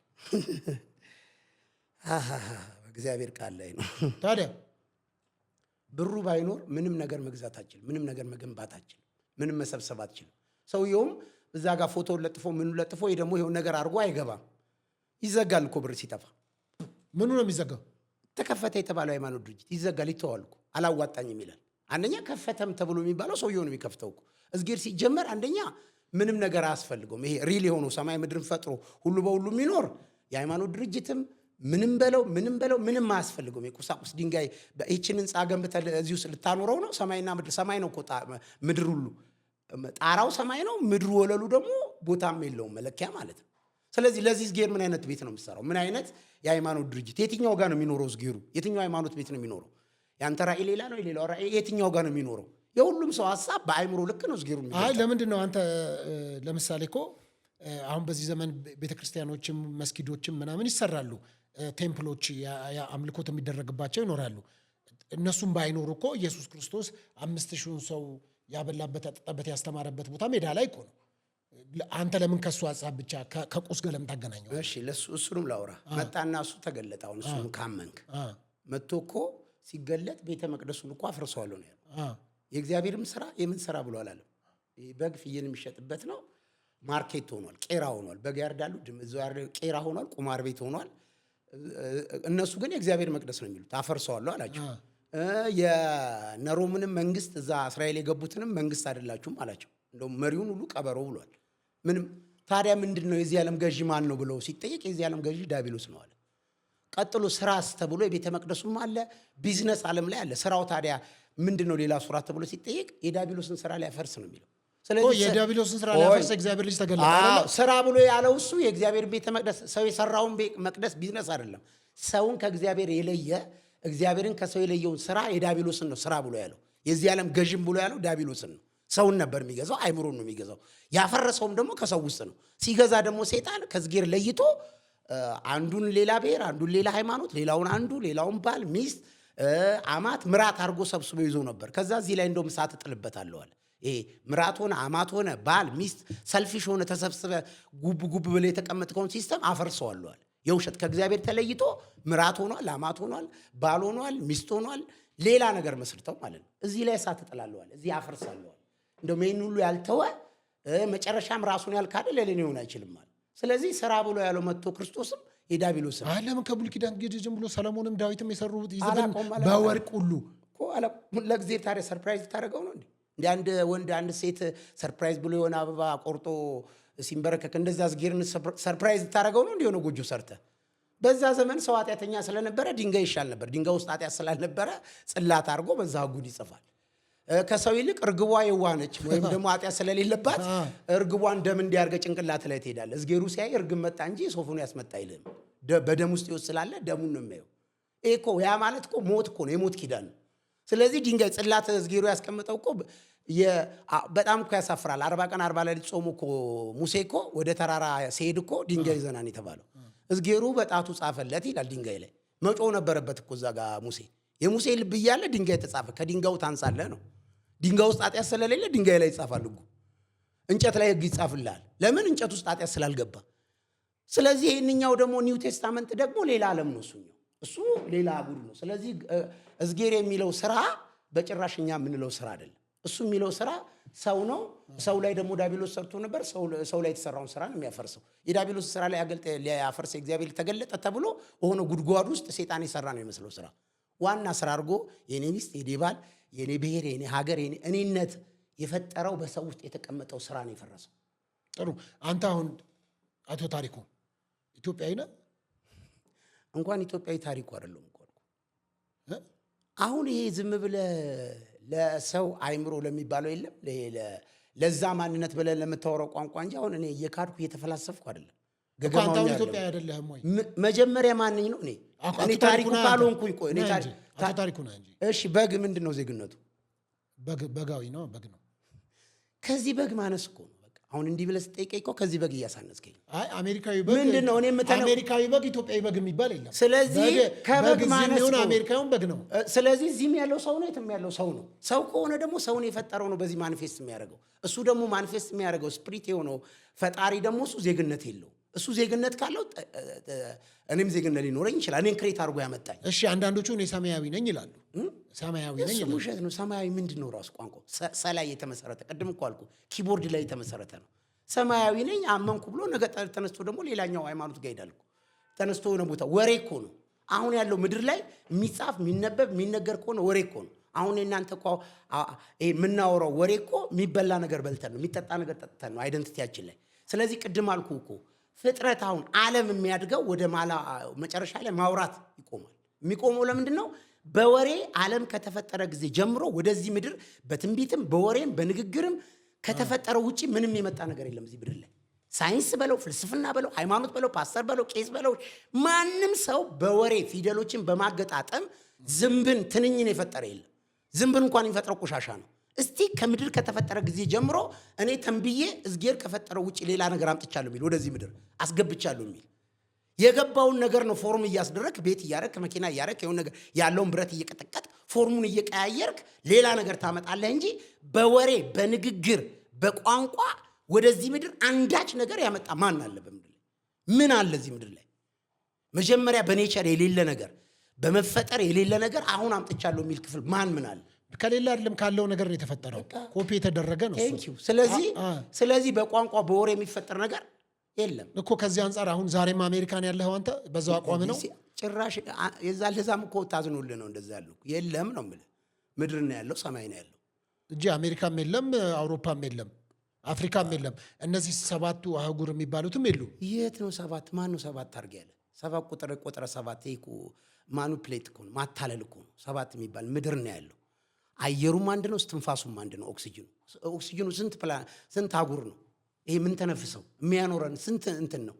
በእግዚአብሔር ቃል ላይ ነው። ታዲያ ብሩ ባይኖር ምንም ነገር መግዛት አትችልም፣ ምንም ነገር መገንባት አትችልም፣ ምንም መሰብሰብ አትችልም። ሰውየውም እዛ ጋር ፎቶውን ለጥፎ ምኑ ለጥፎ ወይ ደግሞ ይሄን ነገር አድርጎ አይገባም። ይዘጋል እኮ ብር ሲጠፋ። ምኑ ነው የሚዘጋው? ተከፈተ የተባለው ሃይማኖት ድርጅት ይዘጋል፣ ይተዋል እኮ አላዋጣኝም ይላል። አንደኛ ከፈተም ተብሎ የሚባለው ሰውየው ነው የሚከፍተው እኮ። እዝጌር ሲጀመር አንደኛ ምንም ነገር አያስፈልገውም። ይሄ ሪል የሆነው ሰማይ ምድርን ፈጥሮ ሁሉ በሁሉ የሚኖር የሃይማኖት ድርጅትም ምንም በለው ምንም አያስፈልገውም። የቁሳቁስ ድንጋይ ይህችን ህንፃ ገንብተህ እዚህ ውስጥ ልታኖረው ነው? ሰማይና ምድር ሰማይ ነው እኮ ምድር ሁሉ ጣራው ሰማይ ነው፣ ምድሩ ወለሉ ደግሞ ቦታም የለውም መለኪያ ማለት ነው። ስለዚህ ለዚህ እዝጌር ምን አይነት ቤት ነው የሚሰራው? ምን አይነት የሃይማኖት ድርጅት የትኛው ጋር ነው የሚኖረው? እዝጌሩ የትኛው ሃይማኖት ቤት ነው የሚኖረው? ያንተ ራእይ ሌላ ነው፣ የሌላው ራእይ የትኛው ጋር ነው የሚኖረው? የሁሉም ሰው ሐሳብ በአይምሮ ልክ ነው እዝጌሩ የሚኖረው። አይ ለምንድን ነው አንተ ለምሳሌ እኮ አሁን በዚህ ዘመን ቤተክርስቲያኖችም መስጊዶችም ምናምን ይሰራሉ፣ ቴምፕሎች አምልኮት የሚደረግባቸው ይኖራሉ። እነሱም ባይኖሩ እኮ ኢየሱስ ክርስቶስ 5000 ሰው ያበላበት ያጠጣበት ያስተማረበት ቦታ ሜዳ ላይ እኮ ነው። አንተ ለምን ከሱ ሐሳብ ብቻ ከቁስ ጋር ለምን ታገናኘው? እሺ እሱንም ላውራ። መጣና እሱ ተገለጠ። አሁን እሱን ካመንክ መጥቶ እኮ ሲገለጥ ቤተ መቅደሱን እኮ አፍርሰዋለሁ ነው ያለው። የእግዚአብሔርም ስራ የምን ስራ ብሎ አላለም። በግ ፍየል የሚሸጥበት ነው፣ ማርኬት ሆኗል፣ ቄራ ሆኗል። በግ ያርዳሉ፣ ቄራ ሆኗል፣ ቁማር ቤት ሆኗል። እነሱ ግን የእግዚአብሔር መቅደስ ነው የሚሉት። አፈርሰዋለሁ አላቸው። የነሮምንም መንግስት እዛ እስራኤል የገቡትንም መንግስት አይደላችሁም አላቸው። እንደውም መሪውን ሁሉ ቀበሮ ብሏል። ምንም ታዲያ ምንድን ነው የዚህ ዓለም ገዢ ማን ነው ብለው ሲጠየቅ የዚህ ዓለም ገዢ ዲያብሎስ ነው አለ። ቀጥሎ ስራስ ተብሎ የቤተ መቅደሱም አለ፣ ቢዝነስ ዓለም ላይ አለ። ስራው ታዲያ ምንድን ነው ሌላ ሱራ ተብሎ ሲጠየቅ የዲያብሎስን ስራ ሊያፈርስ ነው የሚለው። ስለዚህ የዲያብሎስን ስራ ሊያፈርስ እግዚአብሔር ልጅ ተገለጠ። ስራ ብሎ ያለው እሱ የእግዚአብሔር ቤተ መቅደስ ሰው የሰራውን መቅደስ ቢዝነስ አይደለም። ሰውን ከእግዚአብሔር የለየ እግዚአብሔርን ከሰው የለየውን ስራ የዲያብሎስን ነው ስራ ብሎ ያለው። የዚህ ዓለም ገዥም ብሎ ያለው ዲያብሎስን ነው። ሰውን ነበር የሚገዛው፣ አይምሮን ነው የሚገዛው። ያፈረሰውም ደግሞ ከሰው ውስጥ ነው። ሲገዛ ደግሞ ሴጣን ከእዝጌር ለይቶ አንዱን ሌላ ብሔር፣ አንዱን ሌላ ሃይማኖት፣ ሌላውን አንዱ ሌላውን ባል፣ ሚስት፣ አማት፣ ምራት አድርጎ ሰብስቦ ይዞ ነበር። ከዛ እዚህ ላይ እንደውም እሳት እጥልበታለሁ አለ። ይሄ ምራት ሆነ አማት ሆነ ባል ሚስት ሰልፊሽ ሆነ ተሰብስበ ጉብ ብለ የተቀመጥከውን ሲስተም አፈርሰዋለሁ አለ። የውሸት ከእግዚአብሔር ተለይቶ ምራት ሆኗል፣ አማት ሆኗል፣ ባል ሆኗል፣ ሚስት ሆኗል። ሌላ ነገር መስርተው ማለት ነው። እዚህ ላይ እሳት እጥላለዋል፣ እዚህ አፈርሳለዋል። እንደውም ይህን ሁሉ ያልተወ መጨረሻም ራሱን ያልካደ ለሌላ ሊሆን አይችልም ማለት። ስለዚህ ስራ ብሎ ያለው መጥቶ ክርስቶስም የዲያብሎስም ለምን ከብሉይ ኪዳን ጀምሮ ብሎ ሰለሞንም ዳዊትም የሰሩት ይዘን በወርቅ ሁሉ ለእግዚአብሔር ታዲያ ሰርፕራይዝ ታደርገው ነው እንዴ? እንደ አንድ ወንድ አንድ ሴት ሰርፕራይዝ ብሎ የሆነ አበባ ቆርጦ ሲንበረከክ እንደዛ እዝጌርን ሰርፕራይዝ ታደርገው ነው እንዴ? የሆነ ጎጆ ሰርተ። በዛ ዘመን ሰው ኃጢአተኛ ስለነበረ ድንጋይ ይሻል ነበር። ድንጋይ ውስጥ ኃጢአት ስላልነበረ ጽላት አድርጎ በዛ ህጉን ይጽፋል። ከሰው ይልቅ እርግቧ የዋነች ወይም ደግሞ ኃጢአት ስለሌለባት እርግቧን ደም እንዲያርገ ጭንቅላት ላይ ትሄዳለህ። እዝጌሩ ሲያይ እርግብ መጣ እንጂ ሶፉን ያስመጣ አይልም። በደም ውስጥ ይወስላል፣ ደሙን ነው የሚያየው። ይሄ እኮ ያ ማለት እኮ ሞት እኮ ነው፣ የሞት ኪዳን ነው። ስለዚህ ድንጋይ ጽላት እዝጌሩ ያስቀምጠው እኮ በጣም እኮ ያሳፍራል። 40 ቀን 40 ሌሊት ጾሙ እኮ ሙሴ እኮ ወደ ተራራ ሲሄድ እኮ ድንጋይ ይዘናን የተባለው እዝጌሩ በጣቱ ጻፈለት ይላል። ድንጋይ ላይ መጮህ ነበረበት እኮ እዛ ጋር ሙሴ። የሙሴ ልብ እያለ ድንጋይ ተጻፈ። ከድንጋዩ ታንሳለህ ነው። ድንጋይ ውስጥ ኃጢአት ስለሌለ ድንጋይ ላይ ይጻፋል ሕጉ። እንጨት ላይ ሕግ ይጻፍልሃል። ለምን? እንጨት ውስጥ ኃጢአት ስላልገባ። ስለዚህ ይህንኛው ደግሞ ኒው ቴስታመንት ደግሞ ሌላ ዓለም ነው። እሱ ሌላ አጉድ ነው። ስለዚህ እዝጌር የሚለው ስራ በጭራሽ እኛ የምንለው ስራ አይደለም። እሱ የሚለው ስራ ሰው ነው። ሰው ላይ ደግሞ ዳቢሎስ ሰርቶ ነበር። ሰው ላይ የተሰራውን ስራ ነው የሚያፈርሰው። የዳቢሎስ ስራ ላይ ሊያፈርስ እግዚአብሔር ተገለጠ ተብሎ ሆነ ጉድጓድ ውስጥ ሴጣን የሰራ ነው የሚመስለው ስራ። ዋና ስራ አድርጎ የኔ ሚስት፣ የኔ ባል፣ የኔ ብሔር፣ የኔ ሀገር፣ የኔ እኔነት የፈጠረው በሰው ውስጥ የተቀመጠው ስራ ነው የፈረሰው። ጥሩ። አንተ አሁን አቶ ታሪኩ ኢትዮጵያዊ ነህ? እንኳን ኢትዮጵያዊ ታሪኩ አይደለም እኮ አሁን ይሄ ዝም ብለህ ለሰው አይምሮ ለሚባለው የለም ለዛ ማንነት ብለህ ለምታወራው ቋንቋ እንጂ አሁን እኔ እየካድኩ እየተፈላሰፍኩ አይደለም። ገገማው ኢትዮጵያዊ አይደለህም ወይ? መጀመሪያ ማንኝ ነው እኔ ታሪኩ ካልሆንኩኝ ቆይ እኔ ታሪኩ ነህ እንጂ። እሺ በግ ምንድን ነው ዜግነቱ? በጋዊ ነው። በግ ነው። ከዚህ በግ ማነስ እኮ ነው። አሁን እንዲህ ብለህ ስጠይቀኝ እኮ ከዚህ በግ እያሳነስከኝ። አይ አሜሪካዊ በግ ምንድን ነው? እኔ የምተነው አሜሪካዊ በግ ኢትዮጵያዊ በግ የሚባል የለም። ስለዚህ ከበግ ማነስ ነው አሜሪካዊውን በግ ነው። ስለዚህ እዚህም ያለው ሰው ነው፣ የትም ያለው ሰው ነው። ሰው ከሆነ ደግሞ ሰውን የፈጠረው ነው በዚህ ማኒፌስት የሚያደርገው። እሱ ደግሞ ማኒፌስት የሚያደርገው ስፕሪት የሆነው ፈጣሪ ደግሞ እሱ ዜግነት የለው። እሱ ዜግነት ካለው እኔም ዜግነት ሊኖረኝ ይችላል። እኔን ክሬት አድርጎ ያመጣኝ። እሺ አንዳንዶቹ እኔ ሰማያዊ ነኝ ይላሉ። ሰማያዊ ነኝ ይላሉ። ውሸት ነው። ሰማያዊ ምንድን ነው? ራሱ ቋንቋው ሰላይ የተመሰረተ ቅድም እኮ አልኩ ኪቦርድ ላይ የተመሰረተ ነው። ሰማያዊ ነኝ አመንኩ ብሎ ነገ ተነስቶ ደግሞ ሌላኛው ሃይማኖት ጋር ይሄዳል እኮ። ተነስቶ የሆነ ቦታ ወሬ እኮ ነው። አሁን ያለው ምድር ላይ የሚጻፍ የሚነበብ የሚነገር ከሆነ ወሬ እኮ ነው። አሁን እናንተ እኮ የምናወራው ወሬ እኮ የሚበላ ነገር በልተን ነው፣ የሚጠጣ ነገር ጠጥተን ነው አይደንቲቲያችን ላይ። ስለዚህ ቅድም አልኩ እኮ ፍጥረት አሁን ዓለም የሚያድገው ወደ መጨረሻ ላይ ማውራት ይቆማል። የሚቆመው ለምንድን ነው? በወሬ ዓለም ከተፈጠረ ጊዜ ጀምሮ ወደዚህ ምድር በትንቢትም በወሬም በንግግርም ከተፈጠረው ውጪ ምንም የመጣ ነገር የለም እዚህ ምድር ላይ። ሳይንስ በለው ፍልስፍና በለው ሃይማኖት በለው ፓስተር በለው ቄስ በለው ማንም ሰው በወሬ ፊደሎችን በማገጣጠም ዝንብን ትንኝን የፈጠረ የለም። ዝንብን እንኳን የሚፈጥረው ቆሻሻ ነው። እስቲ ከምድር ከተፈጠረ ጊዜ ጀምሮ እኔ ተንብዬ እዝጌር ከፈጠረው ውጪ ሌላ ነገር አምጥቻለሁ የሚል ወደዚህ ምድር አስገብቻለሁ የሚል የገባውን ነገር ነው ፎርም እያስደረክ ቤት እያረክ መኪና እያረክ የሆነ ነገር ያለውን ብረት እየቀጠቀጥ ፎርሙን እየቀያየርክ ሌላ ነገር ታመጣለህ እንጂ በወሬ በንግግር በቋንቋ ወደዚህ ምድር አንዳች ነገር ያመጣ ማን አለ? በምድር ላይ ምን አለ? እዚህ ምድር ላይ መጀመሪያ በኔቸር የሌለ ነገር በመፈጠር የሌለ ነገር አሁን አምጥቻለሁ የሚል ክፍል ምን አለ? ከሌላ አይደለም ካለው ነገር ነው የተፈጠረው። ኮፒ የተደረገ ነው እሱ። ስለዚህ በቋንቋ በወሬ የሚፈጠር ነገር የለም እኮ። ከዚህ አንጻር አሁን ዛሬም አሜሪካን ያለኸው አንተ በዛው አቋም ነው። ጭራሽ የዛን ለዛም እኮ ታዝኖልህ ነው እንደዛ ያለው። የለም ነው የምልህ። ምድር ነው ያለው፣ ሰማይ ነው ያለው እንጂ አሜሪካም የለም፣ አውሮፓም የለም፣ አፍሪካም የለም። እነዚህ ሰባቱ አህጉር የሚባሉትም የሉ። የት ነው ሰባት? ማን ነው ሰባት አድርግ ያለ? ሰባት ቁጥር ሰባት እኮ ማኑፕሌት እኮ ነው፣ ማታለል እኮ ነው። ሰባት የሚባል ምድር ነው ያለው። አየሩም አንድ ነው፣ እስትንፋሱም አንድ ነው። ኦክሲጅኑ ስንት አህጉር ነው? ይሄ ምን ተነፍሰው የሚያኖረን ስንት እንትን ነው?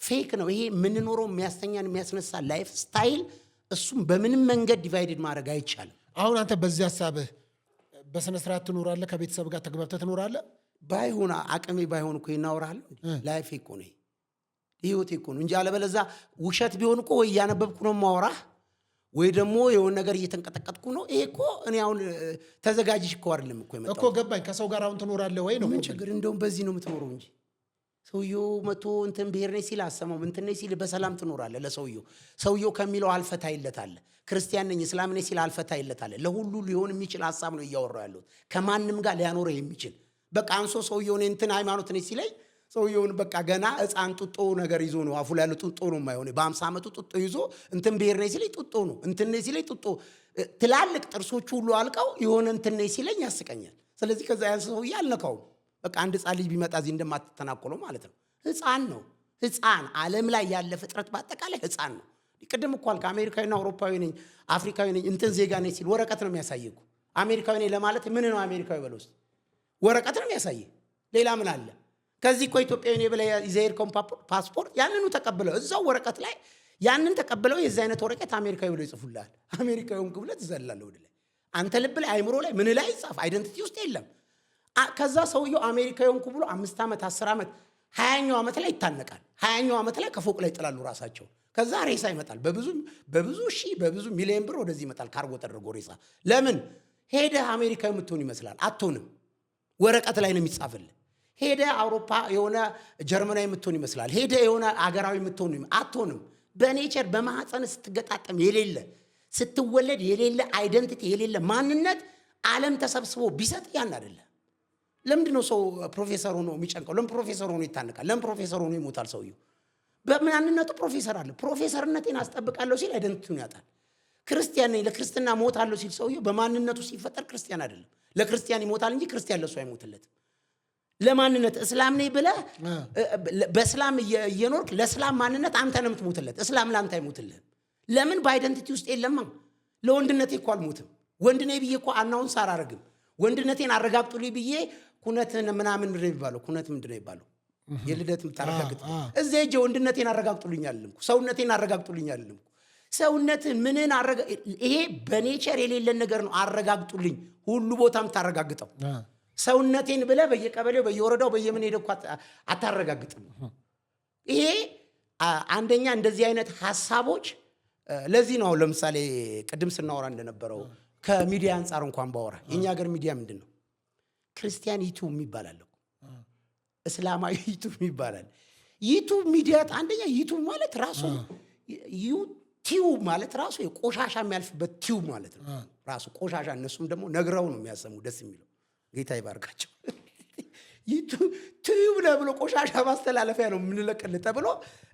ፌክ ነው ይሄ የምንኖረው የሚያስተኛን የሚያስነሳ ላይፍ ስታይል። እሱም በምንም መንገድ ዲቫይድድ ማድረግ አይቻልም። አሁን አንተ በዚህ ሀሳብህ በስነ ስርዓት ትኖራለህ? ከቤተሰብ ጋር ተግባብተህ ትኖራለህ? ባይሆን አቅሜ ባይሆን እኮ ይናወራል። ላይፍ እኮ ነው ህይወቴ እኮ ነው እንጂ አለበለዛ ውሸት ቢሆን እኮ ወይ እያነበብኩ ነው የማወራህ ወይ ደግሞ የሆነ ነገር እየተንቀጠቀጥኩ ነው። ይሄ እኮ እኔ አሁን ተዘጋጅሽ እኮ አይደለም እኮ የመጣው እኮ ገባኝ። ከሰው ጋር አሁን ትኖራለህ ወይ ነው? ምን ችግር እንደውም በዚህ ነው የምትኖረው እንጂ ሰውየው መቶ እንትን ብሔር ነኝ ሲል አሰማው እንትን ነኝ ሲል በሰላም ትኖራለህ። ሰውየው ከሚለው አልፈታ ይለታለህ። ክርስቲያን ነኝ እስላም ነኝ ሲል አልፈታ ይለታለህ። ለሁሉ ሊሆን የሚችል ሀሳብ ነው እያወራው ያለሁት። ከማንም ጋር ሊያኖረህ የሚችል በቃ አንሶ ሰውየውን እንትን ሃይማኖት ነኝ ሲለኝ ሰውየውን በቃ ገና ሕፃን ጡጦ ነገር ይዞ ነው አፉ ላይ ያለው ጡጦ ነው የማይሆን። በ50 ዓመቱ ጡጦ ይዞ እንትን ብሔር ነኝ ሲለኝ ጡጦ ነው እንትን ነኝ ሲለኝ ጡጦ ትላልቅ ጥርሶቹ ሁሉ አልቀው የሆነ እንትን ነኝ ሲለኝ ያስቀኛል። ስለዚህ ከዛ ያን ሰውዬ አልነካውም። በቃ አንድ ሕፃን ልጅ ቢመጣ እዚህ እንደማትተናኮለው ማለት ነው። ሕፃን ነው ሕፃን። ዓለም ላይ ያለ ፍጥረት በአጠቃላይ ሕፃን ነው። ቅድም እኮ አልክ አሜሪካዊና አውሮፓዊ ነኝ አፍሪካዊ ነኝ እንትን ዜጋ ነኝ ሲል ወረቀት ነው የሚያሳየው። አሜሪካዊ ነኝ ለማለት ምን ነው አሜሪካዊ በለው ውስጥ ወረቀት ነው የሚያሳየው። ሌላ ምን አለ? ከዚህ እኮ ኢትዮጵያዊ ነኝ ብለህ ይዘህ የሄድከውን ፓስፖርት ያንኑ ተቀብለው እዛው ወረቀት ላይ ያንን ተቀብለው የዚህ አይነት ወረቀት አሜሪካዊ ብለው ይጽፉልሃል። አሜሪካዊውን ብለህ ትዘላለህ ወደ ላይ። አንተ ልብ ላይ አይምሮ ላይ ምን ላይ ይጻፍ አይደንቲቲ ውስጥ የለም። ከዛ ሰውየው አሜሪካ የሆንኩ ብሎ 5 ዓመት 10 ዓመት 20ኛው ዓመት ላይ ይታነቃል። 20ኛው ዓመት ላይ ከፎቅ ላይ ይጥላሉ ራሳቸው። ከዛ ሬሳ ይመጣል። በብዙ ሺህ በብዙ ሚሊዮን ብር ወደዚህ ይመጣል ካርጎ ተደርጎ ሬሳ። ለምን ሄደህ አሜሪካ የምትሆን ይመስላል? አትሆንም። ወረቀት ላይ ነው የሚጻፍልህ። ሄደህ አውሮፓ የሆነ ጀርመናዊ የምትሆን ይመስላል? ሄደህ የሆነ አገራዊ የምትሆን አትሆንም። በኔቸር በማህፀን ስትገጣጠም የሌለ ስትወለድ የሌለ አይደንቲቲ የሌለ ማንነት ዓለም ተሰብስቦ ቢሰጥ ያን አይደለ። ለምንድን ነው ሰው ፕሮፌሰር ሆኖ የሚጨንቀው? ለምን ፕሮፌሰር ሆኖ ይታነቃል? ለምን ፕሮፌሰር ሆኖ ይሞታል? ሰውየው በማንነቱ ፕሮፌሰር አለ። ፕሮፌሰርነቴን አስጠብቃለሁ ሲል አይደንቲቲውን ያጣል። ክርስቲያን ነኝ ለክርስትና ሞታለሁ ሲል ሰውየው በማንነቱ ሲፈጠር ክርስቲያን አይደለም። ለክርስቲያን ይሞታል እንጂ ክርስቲያን ለሱ አይሞትለትም። ለማንነት እስላም ነኝ ብለህ በእስላም እየኖርክ ለእስላም ማንነት አንተ ነው የምትሞትለት። እስላም ለአንተ አይሞትልህም። ለምን? በአይደንቲቲ ውስጥ የለማ። ለወንድነቴ እኮ አልሞትም። ወንድ ነኝ ብዬ እኮ አናውንስ አላረግም። ወንድነቴን አረጋግጡልኝ ብዬ ኩነትን ምናምን ምንድን ነው የሚባለው? ኩነት ምንድን ነው የሚባለው? የልደት የምታረጋግጥ እዚህ ሂጅ ወንድነቴን አረጋግጡልኝ አልልም። ሰውነቴን አረጋግጡልኝ አልልም። ሰውነትን ምንን ይሄ በኔቸር የሌለን ነገር ነው። አረጋግጡልኝ ሁሉ ቦታ የምታረጋግጠው ሰውነቴን ብለህ በየቀበሌው በየወረዳው በየምን ሄደህ እኮ አታረጋግጥም። ይሄ አንደኛ እንደዚህ አይነት ሐሳቦች ለዚህ ነው። ለምሳሌ ቅድም ስናወራ እንደነበረው ከሚዲያ አንጻር እንኳን ባወራ የኛ ሀገር ሚዲያ ምንድን ነው? ክርስቲያን ዩቲዩብ ይባላል፣ እስላማዊ ዩቲዩብ ይባላል። ዩቲዩብ ሚዲያ አንደኛ ዩቲዩብ ማለት ራሱ ዩቲዩብ ማለት ራሱ የቆሻሻ የሚያልፍበት ቲዩብ ማለት ነው። ራሱ ቆሻሻ እነሱም ደግሞ ነግረው ነው የሚያሰሙ። ደስ የሚለው ጌታ ይባርካቸው። ዩቲዩብ ነው ብሎ ቆሻሻ ማስተላለፊያ ነው የምንለቅልህ ተብሎ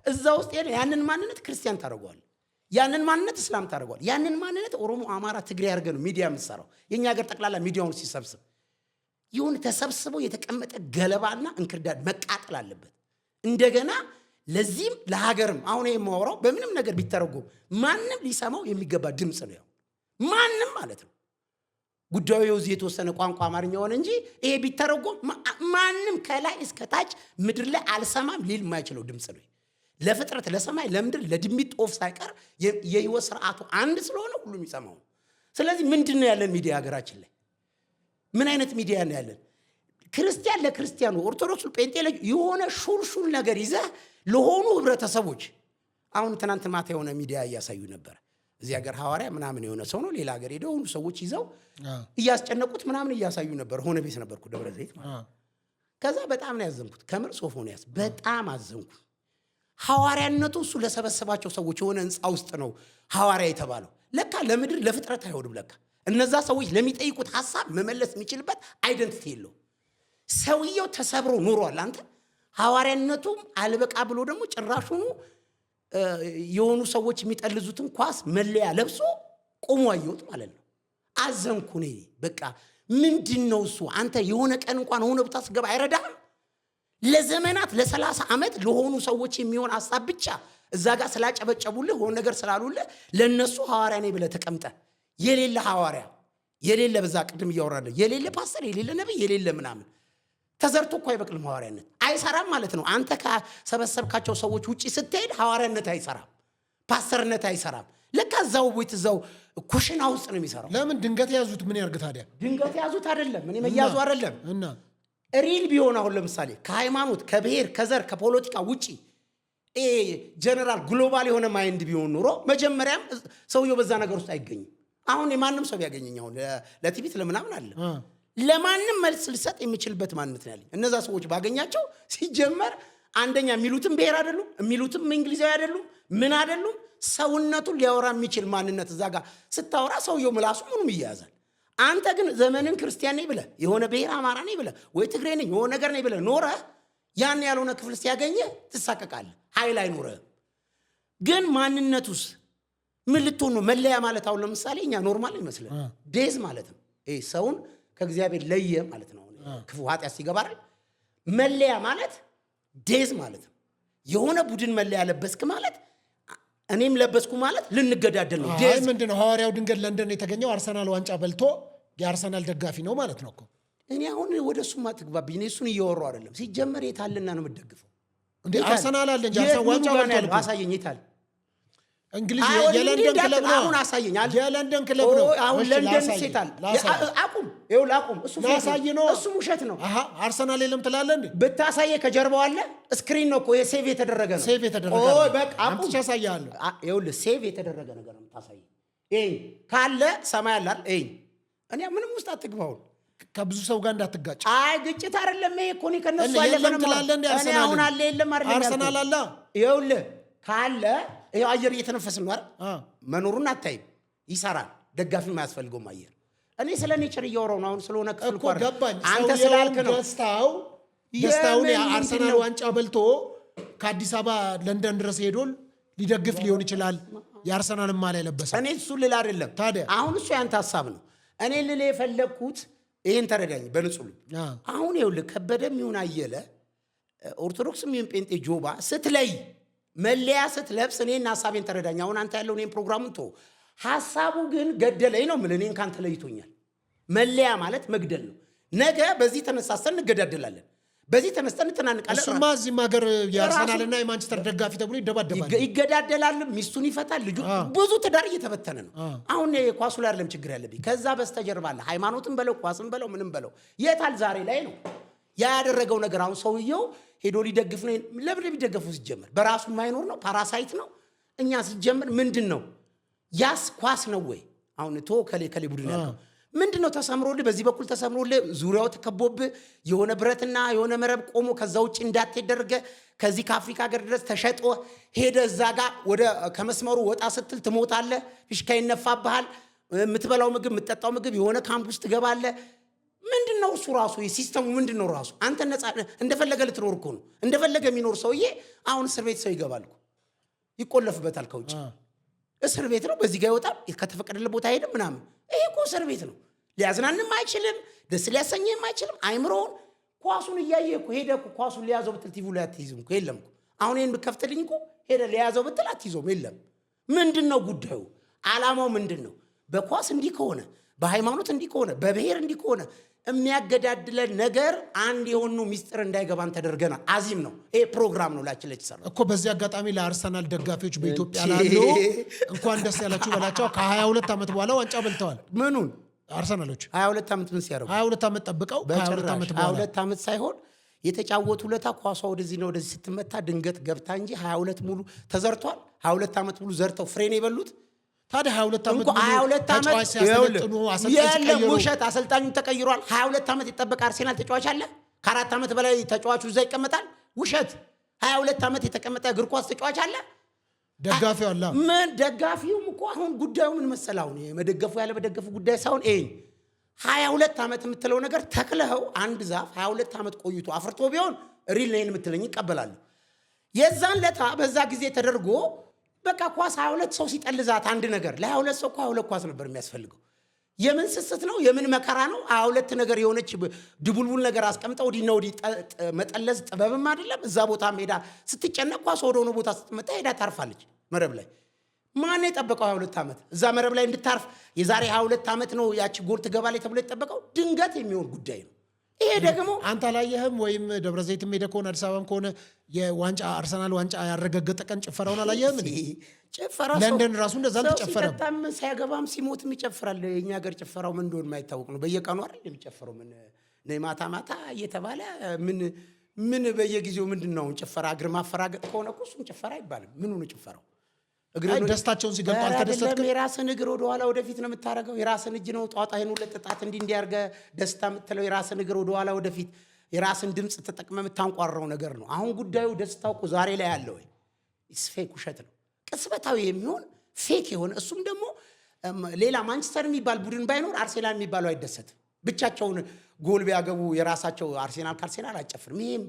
እዛ ውስጥ ያንን ማንነት ክርስቲያን ታደርገዋል፣ ያንን ማንነት እስላም ታደርገዋል፣ ያንን ማንነት ኦሮሞ፣ አማራ፣ ትግሬ አድርገህ ነው ሚዲያ የምትሰራው። የኛ ሀገር ጠቅላላ ሚዲያውን ሲሰብስብ ይሁን ተሰብስበው የተቀመጠ ገለባና እንክርዳድ መቃጠል አለበት። እንደገና ለዚህም ለሀገርም አሁን የማወራው በምንም ነገር ቢተረጎም ማንም ሊሰማው የሚገባ ድምፅ ነው። ማንም ማለት ነው። ጉዳዩ እዚህ የተወሰነ ቋንቋ አማርኛ ሆነ እንጂ ይሄ ቢተረጎም ማንም ከላይ እስከ ታች ምድር ላይ አልሰማም ሊል የማይችለው ድምፅ ነው። ለፍጥረት ለሰማይ ለምድር ለድሚት ኦፍ ሳይቀር የህይወት ስርዓቱ አንድ ስለሆነ ሁሉም ይሰማው። ስለዚህ ምንድን ነው ያለን ሚዲያ ሀገራችን ላይ? ምን አይነት ሚዲያ ነው ያለን? ክርስቲያን ለክርስቲያኑ፣ ኦርቶዶክስ ጴንጤ የሆነ ሹልሹል ነገር ይዘህ ለሆኑ ህብረተሰቦች አሁን ትናንት ማታ የሆነ ሚዲያ እያሳዩ ነበር። እዚህ ሀገር ሐዋርያ ምናምን የሆነ ሰው ነው ሌላ ሀገር ሄደው ሁሉ ሰዎች ይዘው እያስጨነቁት ምናምን እያሳዩ ነበር። ሆነ ቤት ነበርኩ ደብረ ዘይት ማለት። ከዛ በጣም ነው ያዘንኩት። ከምር ሶፎንያስ በጣም አዘንኩ። ሐዋርያነቱ እሱ ለሰበሰባቸው ሰዎች የሆነ ህንፃ ውስጥ ነው ሐዋርያ የተባለው። ለካ ለምድር ለፍጥረት አይሆንም። ለካ እነዛ ሰዎች ለሚጠይቁት ሐሳብ መመለስ የሚችልበት አይደንቲቲ የለው። ሰውየው ተሰብሮ ኑሯል። አንተ ሐዋርያነቱም አልበቃ ብሎ ደግሞ ጭራሹኑ የሆኑ ሰዎች የሚጠልዙትን ኳስ መለያ ለብሶ ቆሞ አየሁት ማለት ነው። አዘንኩ እኔ በቃ ምንድን ነው እሱ? አንተ የሆነ ቀን እንኳን ሆነ ቦታ ስገባ አይረዳህም? ለዘመናት ለ30 ዓመት ለሆኑ ሰዎች የሚሆን ሐሳብ ብቻ እዛ ጋር ስላጨበጨቡልህ ሆነ ነገር ስላሉልህ ለነሱ ሐዋርያ ነኝ ብለህ ተቀምጠህ የሌለ ሐዋርያ የሌለ በዛ ቅድም እያወራለሁ የሌለ ፓስተር የሌለ ነብይ የሌለ ምናምን ተዘርቶ እኮ አይበቅልም። ሐዋርያነት አይሰራም ማለት ነው። አንተ ከሰበሰብካቸው ሰዎች ውጪ ስትሄድ ሐዋርያነት አይሰራም፣ ፓስተርነት አይሰራም። ለካ እዛው ቤት እዛው ኩሽና ውስጥ ነው የሚሰራው። ለምን ድንገት ያዙት? ምን ያርግ ታዲያ? ድንገት ያዙት አይደለም፣ እኔ መያዙ አይደለም። እና ሪል ቢሆን አሁን ለምሳሌ ከሃይማኖት ከብሔር ከዘር ከፖለቲካ ውጪ ጀነራል ግሎባል የሆነ ማይንድ ቢሆን ኑሮ መጀመሪያም ሰውየው በዛ ነገር ውስጥ አይገኝም። አሁን የማንም ሰው ቢያገኘኝ አሁን ለቲቪት ለምናምን አለ ለማንም መልስ ልሰጥ የሚችልበት ማንነት ነው ያለኝ። እነዛ ሰዎች ባገኛቸው ሲጀመር አንደኛ የሚሉትም ብሔር አይደሉም፣ የሚሉትም እንግሊዛዊ አይደሉም፣ ምን አይደሉም። ሰውነቱን ሊያወራ የሚችል ማንነት እዛ ጋር ስታወራ ሰውየው ምላሱ ምኑም ይያዛል። አንተ ግን ዘመንን ክርስቲያን ነኝ ብለህ የሆነ ብሔር አማራ ነኝ ብለህ ወይ ትግሬ ነኝ የሆነ ነገር ነኝ ብለህ ኖረህ ያን ያልሆነ ክፍል ሲያገኘህ ትሳቀቃለህ። ኃይል አይኖርህም። ግን ማንነቱስ ምን ልትሆን ነው? መለያ ማለት አሁን ለምሳሌ እኛ ኖርማል ይመስላል ዴዝ ማለት ነው። ይሄ ሰውን ከእግዚአብሔር ለየ ማለት ነው። ክፉ ኃጢአት ሲገባ አይደል? መለያ ማለት ዴዝ ማለት ነው። የሆነ ቡድን መለያ ለበስክ ማለት እኔም ለበስኩ ማለት ልንገዳደል ነው። ዴዝ ምንድነው? ሐዋርያው ድንገት ለንደን የተገኘው አርሰናል ዋንጫ በልቶ የአርሰናል ደጋፊ ነው ማለት ነው እኮ። እኔ አሁን ወደ እሱማ ትግባብኝ። እኔ እሱን እያወራሁ አይደለም። ሲጀመር የታለና ነው የምትደግፈው? እንዴ አርሰናል አለ እንጂ አርሰናል ዋንጫ በልቶ አሳየኝ። የታል? እንግሊዝ የለንደን ክለብ ነው። አሁን አሳየኝ አለ የለንደን ክለብ ነው። አሁን ለንደን ሴታል አቁም ይኸውልህ አቁም እሱ ውሸት ነው። አርሰናል የለም ትላለህ እንዴ? ብታሳየ ከጀርባው አለ ስክሪን ነው እኮ የሴቭ የተደረገ ነው። ሴቭ የተደረገ ነው። በቃ አቁም ያሳያለሁ። ይኸውልህ ሴቭ የተደረገ ነገር ነው የምታሳየኝ። ይሄ ካለ ሰማይ አለ ይሄ እኔ ምንም ውስጥ አትግባው ከብዙ ሰው ጋር እንዳትጋጭ። አይ ግጭት አይደለም ይሄ እኮ ነው ከነሱ አለ ምንም ትላለህ እንዴ? አርሰናል አሁን አለ የለም አይደለም አርሰናል አለ ይኸውልህ ካለ ይሄው አየር እየተነፈስን ነው አይደል? መኖሩን አታይም። ይሰራል። ደጋፊ የማያስፈልገውም አየር። እኔ ስለ ኔቸር እያወራሁ ነው አሁን ስለሆነ ክፍል እኮ ገባኝ። አንተ ስላልክ ነው ደስታውን የአርሰናል ዋንጫ በልቶ ከአዲስ አበባ ለንደን ድረስ ሄዶ ሊደግፍ ሊሆን ይችላል። የአርሰናልም ማሊያ ለበሰ። እኔ እሱ ልል አይደለም ታዲያ አሁን እሱ ያንተ ሀሳብ ነው። እኔ ልል የፈለግኩት ይሄን ተረዳኝ በንጹህ አሁን ይኸውልህ ከበደም ይሁን አየለ ኦርቶዶክስም ይሁን ጴንጤ ጆባ ስትለይ መለያ ስትለብስ እኔና ሀሳቤን ተረዳኝ። አሁን አንተ ያለው እኔን ፕሮግራሙን ተው። ሀሳቡ ግን ገደለኝ ነው የምልህ። እኔን ካንተ ለይቶኛል። መለያ ማለት መግደል ነው። ነገ በዚህ ተነሳስተን እንገዳደላለን፣ በዚህ ተነስተን እንተናንቃለን። እሱማ እዚህም ሀገር የአርሰናልና የማንቸስተር ደጋፊ ተብሎ ይደባደባል፣ ይገዳደላል። ሚስቱን ይፈታል። ልጁ ብዙ ትዳር እየተበተነ ነው። አሁን ኳሱ ላይ አይደለም ችግር ያለብኝ፣ ከዛ በስተጀርባ አለ። ሃይማኖትን በለው ኳስን በለው ምንም በለው የታል ዛሬ ላይ ነው ያደረገው ነገር። አሁን ሰውየው ሄዶ ሊደግፍ ነው። ለምን ቢደገፉ ሲጀመር በራሱ የማይኖር ነው፣ ፓራሳይት ነው። እኛ ሲጀመር ምንድን ነው ያስ ኳስ ነው ወይ? አሁን ከሌ ቡድን ያለው ምንድን ነው ተሰምሮልህ፣ በዚህ በኩል ተሰምሮልህ፣ ዙሪያው ተከቦብህ የሆነ ብረትና የሆነ መረብ ቆሞ ከዛ ውጭ እንዳትደረገ ከዚህ ከአፍሪካ ሀገር ድረስ ተሸጦ ሄደ እዛ ጋር ወደ ከመስመሩ ወጣ ስትል ትሞታለህ። ፊሽካ ይነፋብሃል። የምትበላው ምግብ የምትጠጣው ምግብ የሆነ ካምፕ ውስጥ ትገባለህ። ምንድን ነው እሱ ራሱ ሲስተሙ ምንድን ነው ራሱ? አንተ ነፃ እንደፈለገ ልትኖር እኮ ነው። እንደፈለገ የሚኖር ሰውዬ አሁን እስር ቤት ሰው ይገባል እኮ ይቆለፍበታል ከውጭ እስር ቤት ነው። በዚህ ጋር ይወጣል፣ ከተፈቀደለት ቦታ ሄደ ምናምን። ይሄ እኮ እስር ቤት ነው። ሊያዝናንም አይችልም፣ ደስ ሊያሰኝም አይችልም። አይምሮውን ኳሱን እያየ እኮ ሄደ እኮ ኳሱን ሊያዘው ብትል ቲቪ ላይ አትይዝም እኮ የለም እኮ። አሁን ይህን ብከፍትልኝ እኮ ሄደ ሊያዘው ብትል አትይዘውም የለም። ምንድን ነው ጉዳዩ? ዓላማው ምንድን ነው? በኳስ እንዲህ ከሆነ በሃይማኖት እንዲህ ከሆነ በብሔር እንዲህ ከሆነ የሚያገዳድለን ነገር አንድ የሆኑ ሚስጥር እንዳይገባን ተደርገናል። አዚም ነው ይሄ ፕሮግራም ነው ላችን ለጭሰራ እኮ። በዚህ አጋጣሚ ለአርሰናል ደጋፊዎች በኢትዮጵያ ላሉ እንኳን ደስ ያላችሁ በላቸው። ከ22 ዓመት በኋላ ዋንጫ በልተዋል። ምኑን አርሰናሎች 22 ዓመት ምን ሲያደርጉ 22 ዓመት ጠብቀው ከ22 ዓመት በኋላ 22 ዓመት ሳይሆን የተጫወቱ ለታ ኳሷ ወደዚህ ነው ወደዚህ ስትመታ ድንገት ገብታ እንጂ 22 ሙሉ ተዘርቷል። 22 ዓመት ሙሉ ዘርተው ፍሬን የበሉት ታዲያ 22 ዓመት ተጫዋች ሲያሰለጥኑ የለም ውሸት። አሰልጣኙ ተቀይሯል። 22 ዓመት የጠበቀ አርሴናል ተጫዋች አለ። ከ4 ዓመት በላይ ተጫዋቹ እዛ ይቀመጣል። ውሸት። 22 ዓመት የተቀመጠ እግር ኳስ ተጫዋች አለ። ደጋፊው አለ። ምን ደጋፊውም እኮ አሁን ጉዳዩ ምን መሰለህ? አሁን የመደገፉ ያለ መደገፉ ጉዳይ ሳይሆን 22 ዓመት የምትለው ነገር ተክለኸው አንድ ዛፍ 22 ዓመት ቆይቶ አፍርቶ ቢሆን ሪል ነኝ የምትለኝ ይቀበላሉ። የዛን ለታ በዛ ጊዜ ተደርጎ በቃ ኳስ 22 ሰው ሲጠልዛት አንድ ነገር ለ22 ሰው እኮ 22 ኳስ ነበር የሚያስፈልገው። የምን ስስት ነው? የምን መከራ ነው? 22 ነገር የሆነች ድቡልቡል ነገር አስቀምጠው ወዲና ወዲ መጠለዝ ጥበብም አይደለም። እዛ ቦታ ሄዳ ስትጨነቅ ኳስ ወደ ሆነ ቦታ ስትመጣ ሄዳ ታርፋለች መረብ ላይ። ማን የጠበቀው 22 ዓመት እዛ መረብ ላይ እንድታርፍ? የዛሬ 22 ዓመት ነው ያቺ ጎል ትገባለች ተብሎ የተጠበቀው። ድንገት የሚሆን ጉዳይ ነው ይሄ። ደግሞ አንተ አላየህም ወይም ደብረ ዘይትም ሄደህ ከሆነ አዲስ አበባም ከሆነ የዋንጫ አርሰናል ዋንጫ ያረጋገጠ ቀን ጭፈራውን አላየህም? ጭፈራው ለንደን ራሱ እንደዛ አልተጨፈረም። ሲጠጣም ሳያገባም ሲሞትም ይጨፍራል። የኛ ሀገር ጭፈራው ምን እንደሆነ የማይታወቅ ነው። በየቀኑ አይደል የሚጨፈረው? ምን ነይ ማታ ማታ እየተባለ ምን በየጊዜው ምንድን ነው ጭፈራ? እግር ማፈራገጥ ከሆነ እኮ እሱም ጭፈራ አይባልም። ምኑ ነው ጭፈራው? ደስታቸውን ሲገልጡ አልተደሰትክም? የራስን እግር ወደኋላ ወደፊት ነው የምታደርገው። የራስን እጅ ነው ጧጣ ይሄን ሁለት ጣት እንዲያርገ ደስታ የምትለው። የራስን እግር ወደኋላ ወደፊት የራስን ድምፅ ተጠቅመ የምታንቋረው ነገር ነው። አሁን ጉዳዩ ደስታው እኮ ዛሬ ላይ ያለ ወይ ፌክ ውሸት ነው። ቅጽበታዊ የሚሆን ፌክ የሆነ እሱም ደግሞ ሌላ ማንቸስተር የሚባል ቡድን ባይኖር አርሴናል የሚባለው አይደሰትም። ብቻቸውን ጎል ቢያገቡ የራሳቸው አርሴናል ከአርሴናል አጨፍርም። ይሄም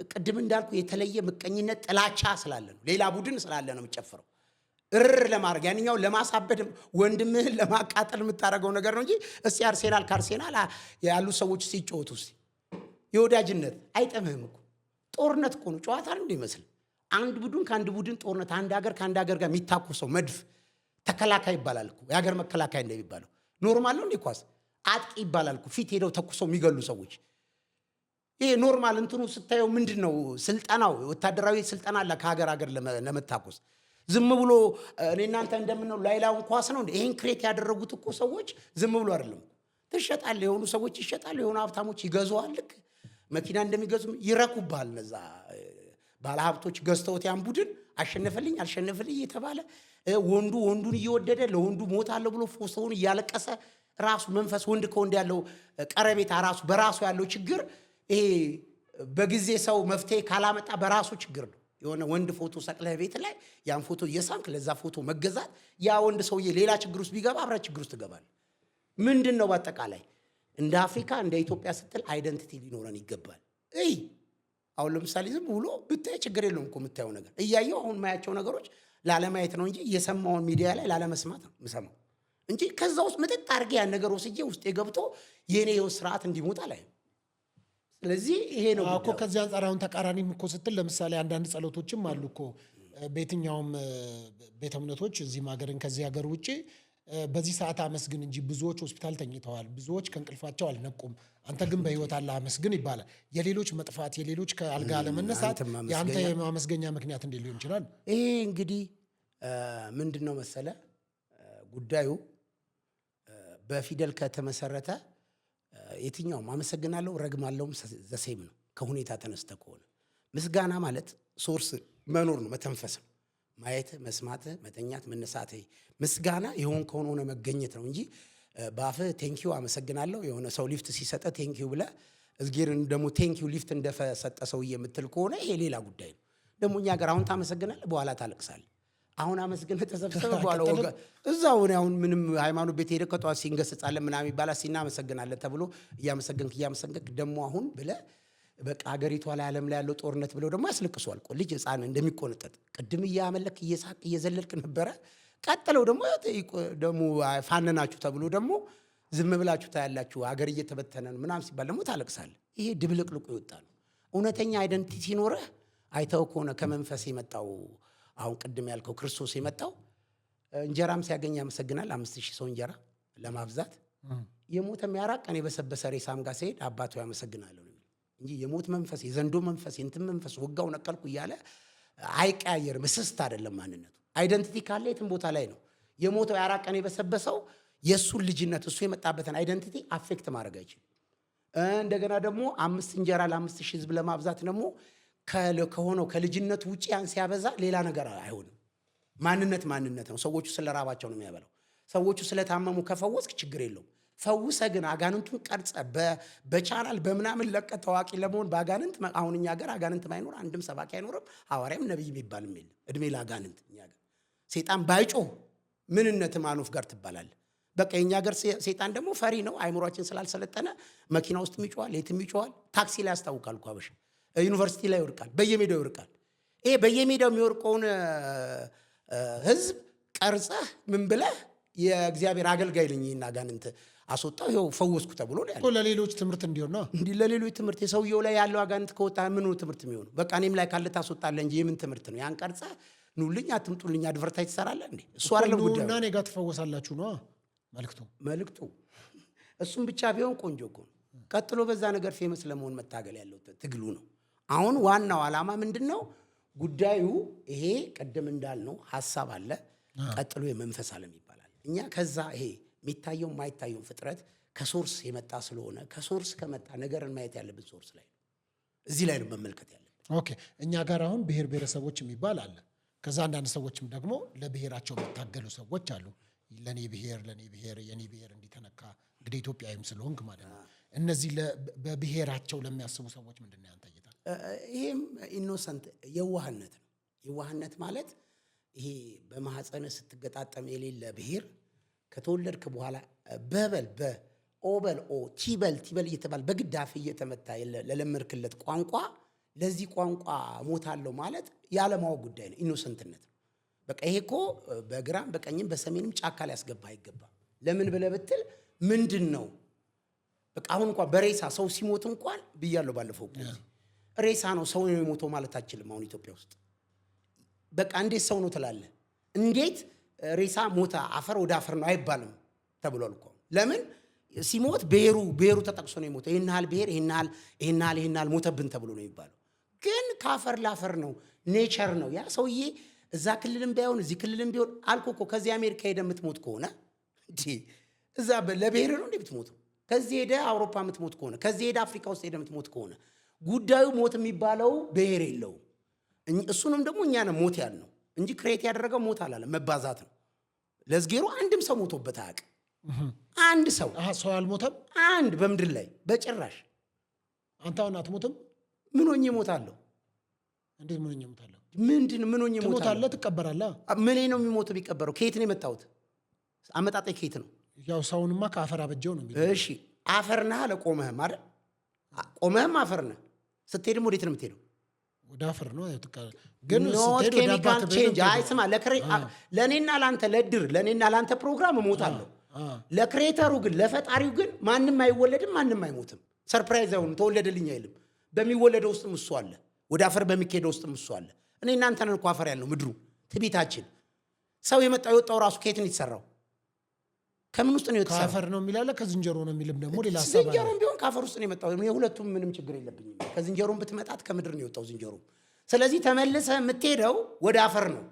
ቅድም እንዳልኩ የተለየ ምቀኝነት ጥላቻ ስላለ ነው። ሌላ ቡድን ስላለ ነው የምጨፍረው። እርር ለማድረግ ያንኛው ለማሳበድ ወንድምህን ለማቃጠል የምታደርገው ነገር ነው እንጂ እስቲ አርሴናል ከአርሴናል ያሉ ሰዎች ሲጫወቱ እስቲ የወዳጅነት አይጠምህም እኮ። ጦርነት እኮ ነው። ጨዋታ ነው ይመስል አንድ ቡድን ከአንድ ቡድን ጦርነት፣ አንድ ሀገር ከአንድ ሀገር ጋር የሚታኮሰው መድፍ ተከላካይ ይባላል እኮ። የሀገር መከላካይ እንደሚባለው ኖርማል ነው እንዴ? ኳስ አጥቂ ይባላል እኮ። ፊት ሄደው ተኩሰው የሚገሉ ሰዎች። ይሄ ኖርማል እንትኑ ስታየው ምንድን ነው? ስልጠናው ወታደራዊ ስልጠና አለ ከሀገር ሀገር ለመታኮስ። ዝም ብሎ እኔ እናንተ እንደምንለው ላይላውን ኳስ ነው እንዴ? ይሄን ክሬት ያደረጉት እኮ ሰዎች ዝም ብሎ አይደለም። ትሸጣለህ፣ የሆኑ ሰዎች ይሸጣሉ፣ የሆኑ ሀብታሞች ይገዙዋል። ልክ መኪና እንደሚገዙ ይረኩባል። እነዛ ባለሀብቶች ገዝተውት ያን ቡድን አሸነፈልኝ አልሸነፈልኝ የተባለ ወንዱ ወንዱን እየወደደ ለወንዱ ሞታለሁ ብሎ ፎቶውን እያለቀሰ ራሱ መንፈስ ወንድ ከወንድ ያለው ቀረቤታ ራሱ በራሱ ያለው ችግር ይሄ በጊዜ ሰው መፍትሄ ካላመጣ በራሱ ችግር ነው። የሆነ ወንድ ፎቶ ሰቅለህ ቤት ላይ ያን ፎቶ እየሳምክ ለዛ ፎቶ መገዛት ያ ወንድ ሰውዬ ሌላ ችግር ውስጥ ቢገባ አብረህ ችግር ውስጥ ትገባለህ። ምንድን ነው በአጠቃላይ እንደ አፍሪካ እንደ ኢትዮጵያ ስትል አይደንቲቲ ሊኖረን ይገባል። አሁን ለምሳሌ ዝም ብሎ ብታይ ችግር የለውም እኮ የምታየው ነገር እያየው አሁን ማያቸው ነገሮች ላለማየት ነው እንጂ የሰማውን ሚዲያ ላይ ላለመስማት ነው የምሰማው እንጂ ከዛ ውስጥ ምጥጥ አድርጌ ያን ነገር ወስጄ ውስጤ ገብቶ የኔ ህይወት ስርዓት እንዲሞት ላይ። ስለዚህ ይሄ ነው እኮ ከዚህ አንጻር አሁን ተቃራኒም እኮ ስትል ለምሳሌ አንዳንድ ጸሎቶችም አሉ እኮ በየትኛውም ቤተ እምነቶች እዚህም ሀገርን ከዚህ ሀገር ውጭ በዚህ ሰዓት አመስግን እንጂ ብዙዎች ሆስፒታል ተኝተዋል፣ ብዙዎች ከእንቅልፋቸው አልነቁም፣ አንተ ግን በህይወት አለ አመስግን ይባላል። የሌሎች መጥፋት የሌሎች ከአልጋ አለመነሳት የአንተ የማመስገኛ ምክንያት እንዴት ሊሆን ይችላል? ይሄ እንግዲህ ምንድን ነው መሰለ ጉዳዩ በፊደል ከተመሰረተ የትኛውም አመሰግናለሁ ረግማለሁም ዘሴም ነው። ከሁኔታ ተነስተ ከሆነ ምስጋና ማለት ሶርስ መኖር ነው፣ መተንፈስ ነው፣ ማየት፣ መስማት፣ መተኛት፣ መነሳት። ምስጋና የሆን ከሆነ ሆነ መገኘት ነው እንጂ በአፍህ ቴንኪው አመሰግናለሁ የሆነ ሰው ሊፍት ሲሰጠ ቴንኪው ብለህ እዝጌርን ደግሞ ቴንኪው ሊፍት እንደሰጠ ሰውዬ የምትል ከሆነ ይሄ ሌላ ጉዳይ ነው። ደግሞ እኛ ጋር አሁን ታመሰግናለህ፣ በኋላ ታለቅሳለህ። አሁን አመስግነህ ተሰብሰበ በኋላ ወጋ እዛው ነው። አሁን ምንም ሃይማኖት ቤት ሄደህ ከጠዋት ሲንገስጻለን ምናምን ይባላል፣ ሲናመሰግናለን ተብሎ እያመሰገንክ ደግሞ አሁን ብለህ በቃ ሀገሪቷ ላይ ዓለም ላይ ያለው ጦርነት ብለው ደግሞ ያስለቅሷል። ልጅ ሕፃን እንደሚቆነጠጥ ቅድም እያመለክ እየሳቅ እየዘለልክ ነበረ። ቀጥለው ደግሞ ፋነናችሁ ተብሎ ደግሞ ዝም ብላችሁ ታያላችሁ፣ ሀገር እየተበተነ ነው ምናምን ሲባል ደግሞ ታለቅሳለህ። ይሄ ድብልቅልቁ ይወጣ ነው። እውነተኛ አይደንቲቲ ሲኖረህ አይተው ከሆነ ከመንፈስ የመጣው አሁን ቅድም ያልከው ክርስቶስ የመጣው እንጀራም ሲያገኝ ያመሰግናል። 5000 ሰው እንጀራ ለማብዛት የሞተ የሚያራቅ ቀን የበሰበሰ ሬሳም ጋር ሲሄድ አባቱ ያመሰግናለሁ እንጂ የሞት መንፈስ የዘንዶ መንፈስ የእንትን መንፈስ ወጋው ነቀልኩ እያለ አይቀያየርም። እስስት አይደለም ማንነቱ። አይደንቲቲ ካለ የትም ቦታ ላይ ነው። የሞተው ያራቅ ቀን የበሰበሰው የእሱን ልጅነት እሱ የመጣበትን አይደንቲቲ አፌክት ማድረግ አይችልም። እንደገና ደግሞ 5 እንጀራ ለ5000 ህዝብ ለማብዛት ደግሞ ከሆነው ከልጅነቱ ውጭ ያን ሲያበዛ ሌላ ነገር አይሆንም። ማንነት ነው። ሰዎቹ ስለራባቸው ነው የሚያበላው። ሰዎቹ ስለታመሙ ከፈወስክ ችግር የለውም። ፈውሰ ግን አጋንንቱን ቀርጸ በቻናል በምናምን ለቀ ታዋቂ ለመሆን በአጋንንት አሁን እኛ ሀገር አጋንንት ማይኖር አንድም ሰባኪ አይኖርም፣ ሐዋርያም ነብይ የሚባልም የለም። እድሜ ለአጋንንት። እኛ ሀገር ሴጣን ባይጮህ ምንነት ማኖፍ ጋር ትባላል። በቃ የኛ ሀገር ሴጣን ደግሞ ፈሪ ነው። አይምሯችን ስላልሰለጠነ መኪና ውስጥ ይጮሃል፣ የትም ይጮሃል። ታክሲ ላይ ያስታውቃል እኮ አበሻ። ዩኒቨርሲቲ ላይ ይወርቃል፣ በየሜዳው ይወርቃል። ይሄ በየሜዳው የሚወርቀውን ህዝብ ቀርጸህ ምን ብለህ የእግዚአብሔር አገልጋይ ልኝ እና አጋንንት አስወጣው ይኸው ፈወስኩ ተብሎ ነው ያለው። ለሌሎች ትምህርት እንዲሆን ነው እንዴ? ለሌሎች ትምህርት የሰውየው ላይ ያለው አጋንንት ከወጣ ምን ነው ትምህርት የሚሆነው? በቃ እኔም ላይ ካለ ታስወጣለህ እንጂ የምን ትምህርት ነው? ያን ቀርጸህ ኑልኝ አትምጡልኝ አድቨርታይዝ ትሰራለህ እንዴ? እሱ አይደለም ጉዳዩ። እና እኔ ጋር ትፈወሳላችሁ ነው መልእክቱ። እሱም ብቻ ቢሆን ቆንጆ እኮ ነው። ቀጥሎ በዛ ነገር ፌመስ ለመሆን መታገል ያለው ትግሉ ነው። አሁን ዋናው ዓላማ ምንድነው? ጉዳዩ ይሄ ቀደም እንዳልነው ሐሳብ አለ፣ ቀጥሎ የመንፈስ ዓለም ይባላል። እኛ ከዛ ይሄ የሚታየው የማይታየው ፍጥረት ከሶርስ የመጣ ስለሆነ ከሶርስ ከመጣ ነገርን ማየት ያለብን ሶርስ ላይ ነው። እዚህ ላይ ነው መመልከት ያለብን። ኦኬ። እኛ ጋር አሁን ብሔር ብሔረሰቦች የሚባል አለ። ከዛ አንዳንድ ሰዎችም ደግሞ ለብሔራቸው የሚታገሉ ሰዎች አሉ። ለኔ ብሔር የኔ ብሔር እንዲተነካ እንግዲህ ኢትዮጵያዊም ስለሆንክ ማለት ነው። እነዚህ በብሔራቸው ለሚያስቡ ሰዎች ምንድን ነው ያንተ እይታ? ይሄም ኢኖሰንት የዋህነት ነው። የዋህነት ማለት ይሄ በማህፀነ ስትገጣጠም የሌለ ብሔር ከተወለድክ በኋላ በኦበል ቲበል እየተባለ በግዳፍ እየተመታ ለለመድክለት ቋንቋ ለዚህ ቋንቋ ሞታለሁ ማለት ያለማወቅ ጉዳይ ነው። ኢኖሰንትነት ነው። በቃ ይሄ እኮ በግራም በቀኝም በሰሜንም ጫካ ሊያስገባ አይገባም። ለምን ብለህ ብትል ምንድን ነው በቃ አሁን እንኳን በሬሳ ሰው ሲሞት እንኳን ብያለሁ ባለፈው ሬሳ ነው ሰው ነው የሞተው ማለት አችልም። አሁን ኢትዮጵያ ውስጥ በቃ እንዴት ሰው ነው ትላለህ? እንዴት ሬሳ ሞታ አፈር ወደ አፈር ነው አይባልም ተብሏል እኮ። ለምን ሲሞት ብሔሩ ተጠቅሶ ነው የሞተው። ይሄን ያህል ብሔር ይሄን ያህል ሞተብን ተብሎ ነው የሚባለው። ግን ከአፈር ለአፈር ነው፣ ኔቸር ነው። ያ ሰውዬ እዛ ክልልም ባይሆን እዚህ ክልልም ቢሆን አልኩህ እኮ ከዚህ አሜሪካ ሄደ የምትሞት ከሆነ እንዴ እዛ ለብሔር ነው እንዴ የምትሞተው? ከዚህ ሄደ አውሮፓ የምትሞት ከሆነ ከዚህ ሄደ አፍሪካ ውስጥ ሄደ የምትሞት ከሆነ ጉዳዩ ሞት የሚባለው ብሔር የለውም። እሱንም ደግሞ እኛ ነን ሞት ያልነው እንጂ ክሬት ያደረገው ሞት አላለም፣ መባዛት ነው። ለዝጌሩ አንድም ሰው ሞቶበት አያውቅም። አንድ ሰው ሰው አልሞተም። አንድ በምድር ላይ በጭራሽ። አንተ አሁን አትሞትም? ምን ሆኜ እሞታለሁ? እንዴት ምን ሆኜ እሞታለሁ? ምንድን ምን ሆኜ እሞታለሁ? ትሞታለህ፣ ትቀበራለህ። ምን ነው የሚሞተው? ቢቀበረው ከየት ነው የመጣሁት? አመጣጤ ከየት ነው? ያው ሰውንማ ከአፈር አበጀው ነው የሚለው። እሺ አፈር ነህ አለ። ቆመህም አይደል? ቆመህም አፈር ነህ። ስትሄድም ወዴት ነው የምትሄደው? ወደ አፈር ነው። ግን ኖት ኬሚካል ቼንጅ። አይ ስማ፣ ለእኔና ለአንተ ለድር ለእኔና ለአንተ ፕሮግራም እሞታለሁ። ለክሬተሩ ግን ለፈጣሪው ግን ማንም አይወለድም፣ ማንም አይሞትም። ሰርፕራይዝ አይሆንም። ተወለደልኝ አይልም። በሚወለደው ውስጥም እሱ አለ፣ ወደ አፈር በሚካሄደው ውስጥም እሱ አለ። እኔ እናንተ ነን እኮ አፈር ያለው ምድሩ ትቢታችን። ሰው የወጣው ራሱ ከየት ነው የተሰራው? ከምን ውስጥ ነው የተሰራው? ከአፈር ነው የሚላለ ከዝንጀሮ ነው የሚልም ደግሞ ሌላ ሐሳብ አለ። ዝንጀሮም ቢሆን ከአፈር ውስጥ ነው የመጣው። የሁለቱም ምንም ችግር የለብኝም። ከዝንጀሮም ብትመጣት ከምድር ነው የወጣው ዝንጀሮ። ስለዚህ ተመልሰህ የምትሄደው ወደ አፈር ነው።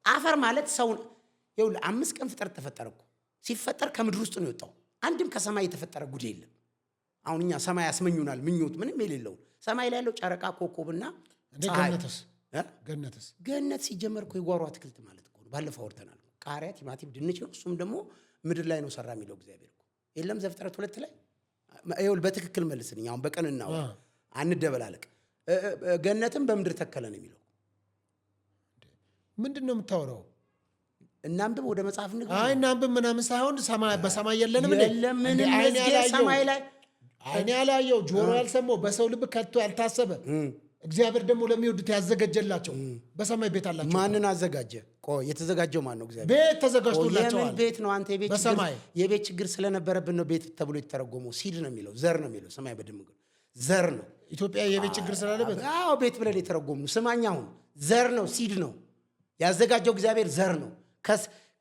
አፈር ማለት ሰው ይኸውልህ፣ 5 ቀን ፍጥረት ተፈጠረ እኮ። ሲፈጠር ከምድር ውስጥ ነው የወጣው። አንድም ከሰማይ የተፈጠረ ጉድ የለም። አሁን እኛ ሰማይ ያስመኙናል፣ ምኞት ምንም የሌለው ሰማይ ላይ ያለው ጨረቃ፣ ኮከብና ገነት ሲጀመር እኮ የጓሮ አትክልት ማለት እኮ ነው። ባለፈው አውርተናል። ቃሪያ፣ ቲማቲም፣ ድንች ነው። እሱም ደግሞ ምድር ላይ ነው ሰራ የሚለው እግዚአብሔር እኮ የለም። ዘፍጥረት 2 ላይ ይኸውልህ፣ በትክክል መልስልኝ። አሁን በቀን እናውራ፣ አንደበላለቅ። ገነትም በምድር ተከለ ነው የሚለው። ምንድን ነው የምታወራው? እናንብብ፣ ወደ መጽሐፍ ንግባ። አይ እናንብብ ምናምን ሳይሆን በሰማይ የለንም እንዴ? የለም ምንም ሰማይ ላይ አይኔ ያላየው ጆሮ ያልሰማው በሰው ልብ ከቶ ያልታሰበ እግዚአብሔር ደግሞ ለሚወዱት ያዘጋጀላቸው በሰማይ ቤት አላቸው። ማንን አዘጋጀ? ቆይ የተዘጋጀው ማን ነው? እግዚአብሔር ቤት ተዘጋጅቶላቸዋል። የምን ቤት ነው? አንተ የቤት ችግር ስለነበረብን ነው ቤት ተብሎ የተተረጎመው። ሲድ ነው የሚለው፣ ዘር ነው የሚለው። ሰማይ በድምግ ዘር ነው። ኢትዮጵያ የቤት ችግር ስላለበት አዎ ቤት ብለን የተረጎምነው። ስማኝ፣ አሁን ዘር ነው፣ ሲድ ነው ያዘጋጀው እግዚአብሔር። ዘር ነው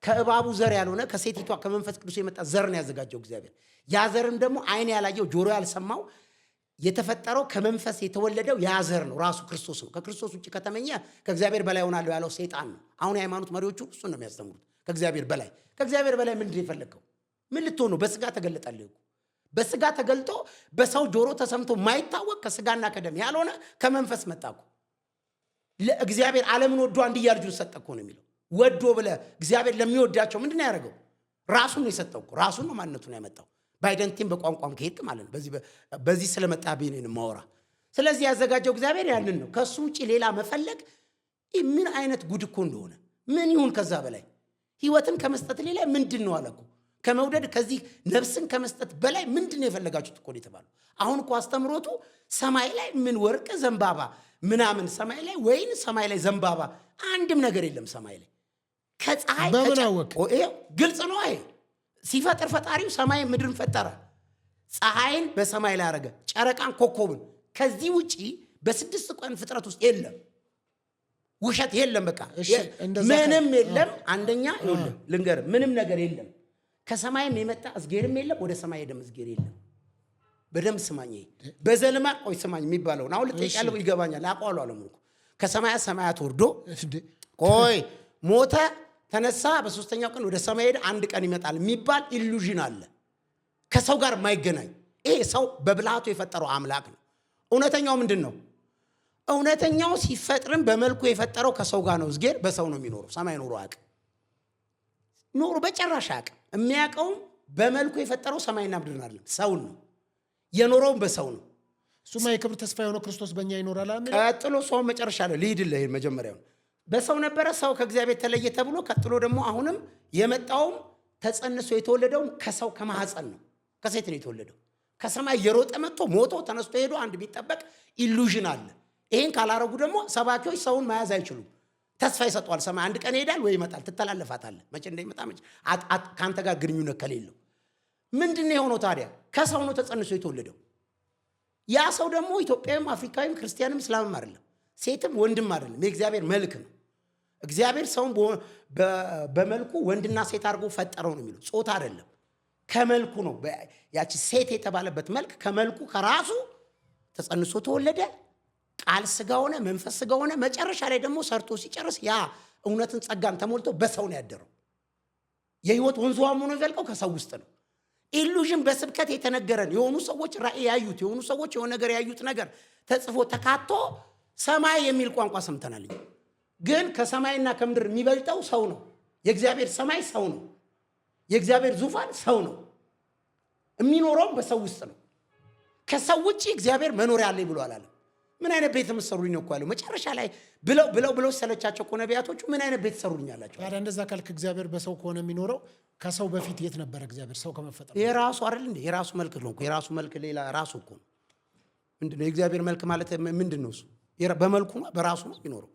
ከእባቡ ዘር ያልሆነ ከሴቲቷ ከመንፈስ ቅዱስ የመጣ ዘር ነው ያዘጋጀው እግዚአብሔር። ያ ዘርም ደግሞ አይን ያላየው ጆሮ ያልሰማው የተፈጠረው ከመንፈስ የተወለደው ያ ዘር ነው፣ ራሱ ክርስቶስ ነው። ከክርስቶስ ውጭ ከተመኘ ከእግዚአብሔር በላይ ሆናለሁ ያለው ሰይጣን ነው። አሁን የሃይማኖት መሪዎቹ እሱን ነው የሚያስተምሩት። ከእግዚአብሔር በላይ ምንድን የፈለግከው? ምን ልትሆን ነው? በስጋ ተገለጠልህ እኮ። በስጋ ተገልጦ በሰው ጆሮ ተሰምቶ ማይታወቅ ከስጋና ከደም ያልሆነ ከመንፈስ መጣ እኮ። ለእግዚአብሔር ዓለምን ወዶ አንድያ ልጁን ሰጠ እኮ ነው የሚለው። ወዶ ብለህ እግዚአብሔር ለሚወዳቸው ምንድን ነው ያደረገው? ራሱን ነው የሰጠው እኮ። ራሱን ነው ማንነቱን ያመጣው። በአይደንቲቲም በቋንቋም ከሄድክ ማለት ነው። በዚህ ስለመጣብኝ ነው የማወራ። ስለዚህ ያዘጋጀው እግዚአብሔር ያንን ነው። ከሱ ውጭ ሌላ መፈለግ ምን አይነት ጉድ እኮ እንደሆነ ምን ይሁን ከዛ በላይ ህይወትን ከመስጠት ሌላ ምንድን ነው አለ እኮ። ከመውደድ ከዚህ ነፍስን ከመስጠት በላይ ምንድን ነው የፈለጋችሁት እኮ የተባለው። አሁን እኮ አስተምሮቱ ሰማይ ላይ ምን ወርቅ ዘንባባ ምናምን፣ ሰማይ ላይ ወይን፣ ሰማይ ላይ ዘንባባ፣ አንድም ነገር የለም ሰማይ ላይ። ከፀሐይ ግልጽ ነው። ይሄ ሲፈጥር ፈጣሪው ሰማይ ምድርን ፈጠረ። ፀሐይን በሰማይ ላይ አረገ፣ ጨረቃን፣ ኮከብን። ከዚህ ውጪ በ6 ቀን ፍጥረት ውስጥ የለም፣ ውሸት የለም። በቃ ምንም የለም። አንደኛ ልንገር፣ ምንም ነገር የለም። ከሰማይም የመጣ እዝጌርም የለም፣ ወደ ሰማይ ሄደም እዝጌር የለም። በደንብ ስማኝ። በዘልማድ ቆይ ስማኝ የሚባለውን አሁን ልጠይቅ ያለው ይገባኛል። አቋሉ አለሙልኩ ከሰማያት ሰማያት ወርዶ ቆይ ሞተ ተነሳ፣ በ3ኛው ቀን ወደ ሰማይ ሄደ፣ አንድ ቀን ይመጣል የሚባል ኢሉዥን አለ፣ ከሰው ጋር የማይገናኝ። ይሄ ሰው በብልሃቱ የፈጠረው አምላክ ነው። እውነተኛው ምንድን ነው? እውነተኛው ሲፈጥርም በመልኩ የፈጠረው ከሰው ጋር ነው። እዝጌር በሰው ነው የሚኖረው። ሰማይ ኖሮ አያውቅም፣ ኖሮ በጨራሽ አያውቅም። የሚያውቀውም በመልኩ የፈጠረው ሰማይና ምድርን አይደለም፣ ሰውን ነው። የኖረውም በሰው ነው። እሱማ የክብር ተስፋ የሆነው ክርስቶስ በእኛ ይኖራል። ቀጥሎ ሰው መጨረሻ ላይ ልሂድልህ። መጀመሪያውን በሰው ነበረ፣ ሰው ከእግዚአብሔር ተለየ ተብሎ፣ ቀጥሎ ደግሞ አሁንም የመጣውም ተጸንሶ የተወለደውም ከሰው ከማህፀን ነው፣ ከሴት ነው የተወለደው። ከሰማይ እየሮጠ መጥቶ ሞቶ ተነስቶ ሄዶ አንድ ቢጠበቅ ኢሉዥን አለ። ይሄን ካላረጉ ደግሞ ሰባኪዎች ሰውን መያዝ አይችሉም። ተስፋ ይሰጧል። ሰማይ አንድ ቀን ይሄዳል ወይ ይመጣል፣ ትተላለፋታለህ። መቼ እንደሚመጣ ከአንተ ጋር ግንኙነት ከሌለው ምንድን ነው የሆነው ታዲያ? ከሰው ነው ተጸንሶ የተወለደው። ያ ሰው ደግሞ ኢትዮጵያዊም አፍሪካዊም ክርስቲያንም እስላምም አይደለም፣ ሴትም ወንድም አይደለም፣ የእግዚአብሔር መልክ ነው። እግዚአብሔር ሰውን በመልኩ ወንድና ሴት አድርጎ ፈጠረው ነው የሚለው። ጾታ አይደለም፣ ከመልኩ ነው። ያቺ ሴት የተባለበት መልክ ከመልኩ ከራሱ ተጸንሶ ተወለደ። ቃል ስጋ ሆነ፣ መንፈስ ስጋ ሆነ። መጨረሻ ላይ ደግሞ ሰርቶ ሲጨርስ ያ እውነትን ጸጋን ተሞልቶ በሰው ነው ያደረው። የህይወት ወንዙ ሆኖ የሚፈልቀው ከሰው ውስጥ ነው። ኢሉዥን በስብከት የተነገረን የሆኑ ሰዎች ራእይ ያዩት የሆኑ ሰዎች የሆነ ነገር ያዩት ነገር ተጽፎ ተካቶ ሰማይ የሚል ቋንቋ ሰምተናል። ግን ከሰማይና ከምድር የሚበልጠው ሰው ነው። የእግዚአብሔር ሰማይ ሰው ነው። የእግዚአብሔር ዙፋን ሰው ነው። የሚኖረውም በሰው ውስጥ ነው። ከሰው ውጪ እግዚአብሔር መኖሪያ አለኝ ብሎ አላለም። ምን አይነት ቤት የምትሰሩልኝ ነው እኮ ያለው። መጨረሻ ላይ ብለው ሰለቻቸው እኮ ነቢያቶቹ ምን አይነት ቤት ሰሩልኝ አላቸው። ታዲያ እንደዛ ካልክ እግዚአብሔር በሰው ከሆነ የሚኖረው ከሰው በፊት የት ነበረ እግዚአብሔር? ሰው ከመፈጠሩ የራሱ አይደል እንዴ? የራሱ መልክ ነው እኮ። የራሱ መልክ ሌላ ራሱ እኮ ነው። ምንድነው የእግዚአብሔር መልክ ማለት? ምንድነው እሱ? በመልኩ ነው በራሱ ነው የሚኖረው።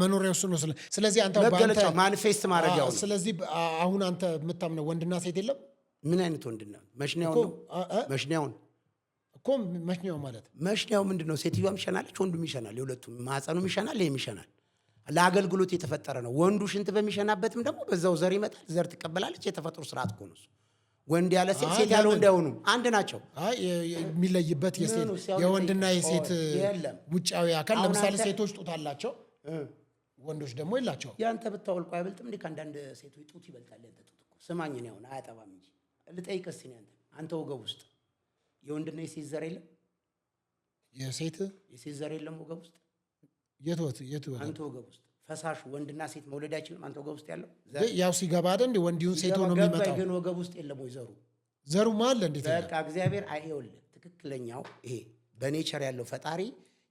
መኖሪያው እሱ ነው። ስለዚህ አንተ መገለጫው ማኒፌስት ማድረጊያው ነው። ስለዚህ አሁን አንተ የምታምነው ወንድና ሴት የለም? ምን አይነት ወንድና? መሽኛውን ነው። መሽኛውን እኮ መሽኛው ማለት መሽኛው ምንድነው? ሴትዮዋም ይሸናለች፣ ወንዱም ይሸናል። የሁለቱም ማህፀኑም ይሸናል፣ ይሄም ይሸናል። ለአገልግሎት የተፈጠረ ነው። ወንዱ ሽንት በሚሸናበትም ደግሞ በዛው ዘር ይመጣል፣ ዘር ትቀበላለች። የተፈጥሮ ስርዓት እኮ ነው እሱ። ወንድ ያለ ሴት፣ ሴት ያለ ወንድ አይሆኑም፣ አንድ ናቸው። የሚለይበት የወንድና የሴት ውጫዊ አካል ለምሳሌ ሴቶች ጡት አላቸው፣ ወንዶች ደግሞ የላቸው። ያንተ ብታወልቁ አይበልጥም እንዴ? ከአንዳንድ ሴቶች ጡት ይበልጣል። ያንተ ጡት እኮ ስማኝ ነው። አሁን አያጠባም እንጂ ልጠይቅህ እስኪ አንተ ወገብ ውስጥ የወንድና የሴት ዘር የለም? የሴት ዘር የለም ወገብ ውስጥ? የት አንተ ወገብ ውስጥ ፈሳሹ ወንድና ሴት መውለድ አይችልም? አንተ ወገብ ውስጥ ያለው ያው ሲገባ አይደል እንዴ? ወንዲውን ሴት ሆኖ የሚመጣው ግን ወገብ ውስጥ የለም ወይ ዘሩ ማለ እንዴት? በቃ እግዚአብሔር አይወልድ። ትክክለኛው ይሄ በኔቸር ያለው ፈጣሪ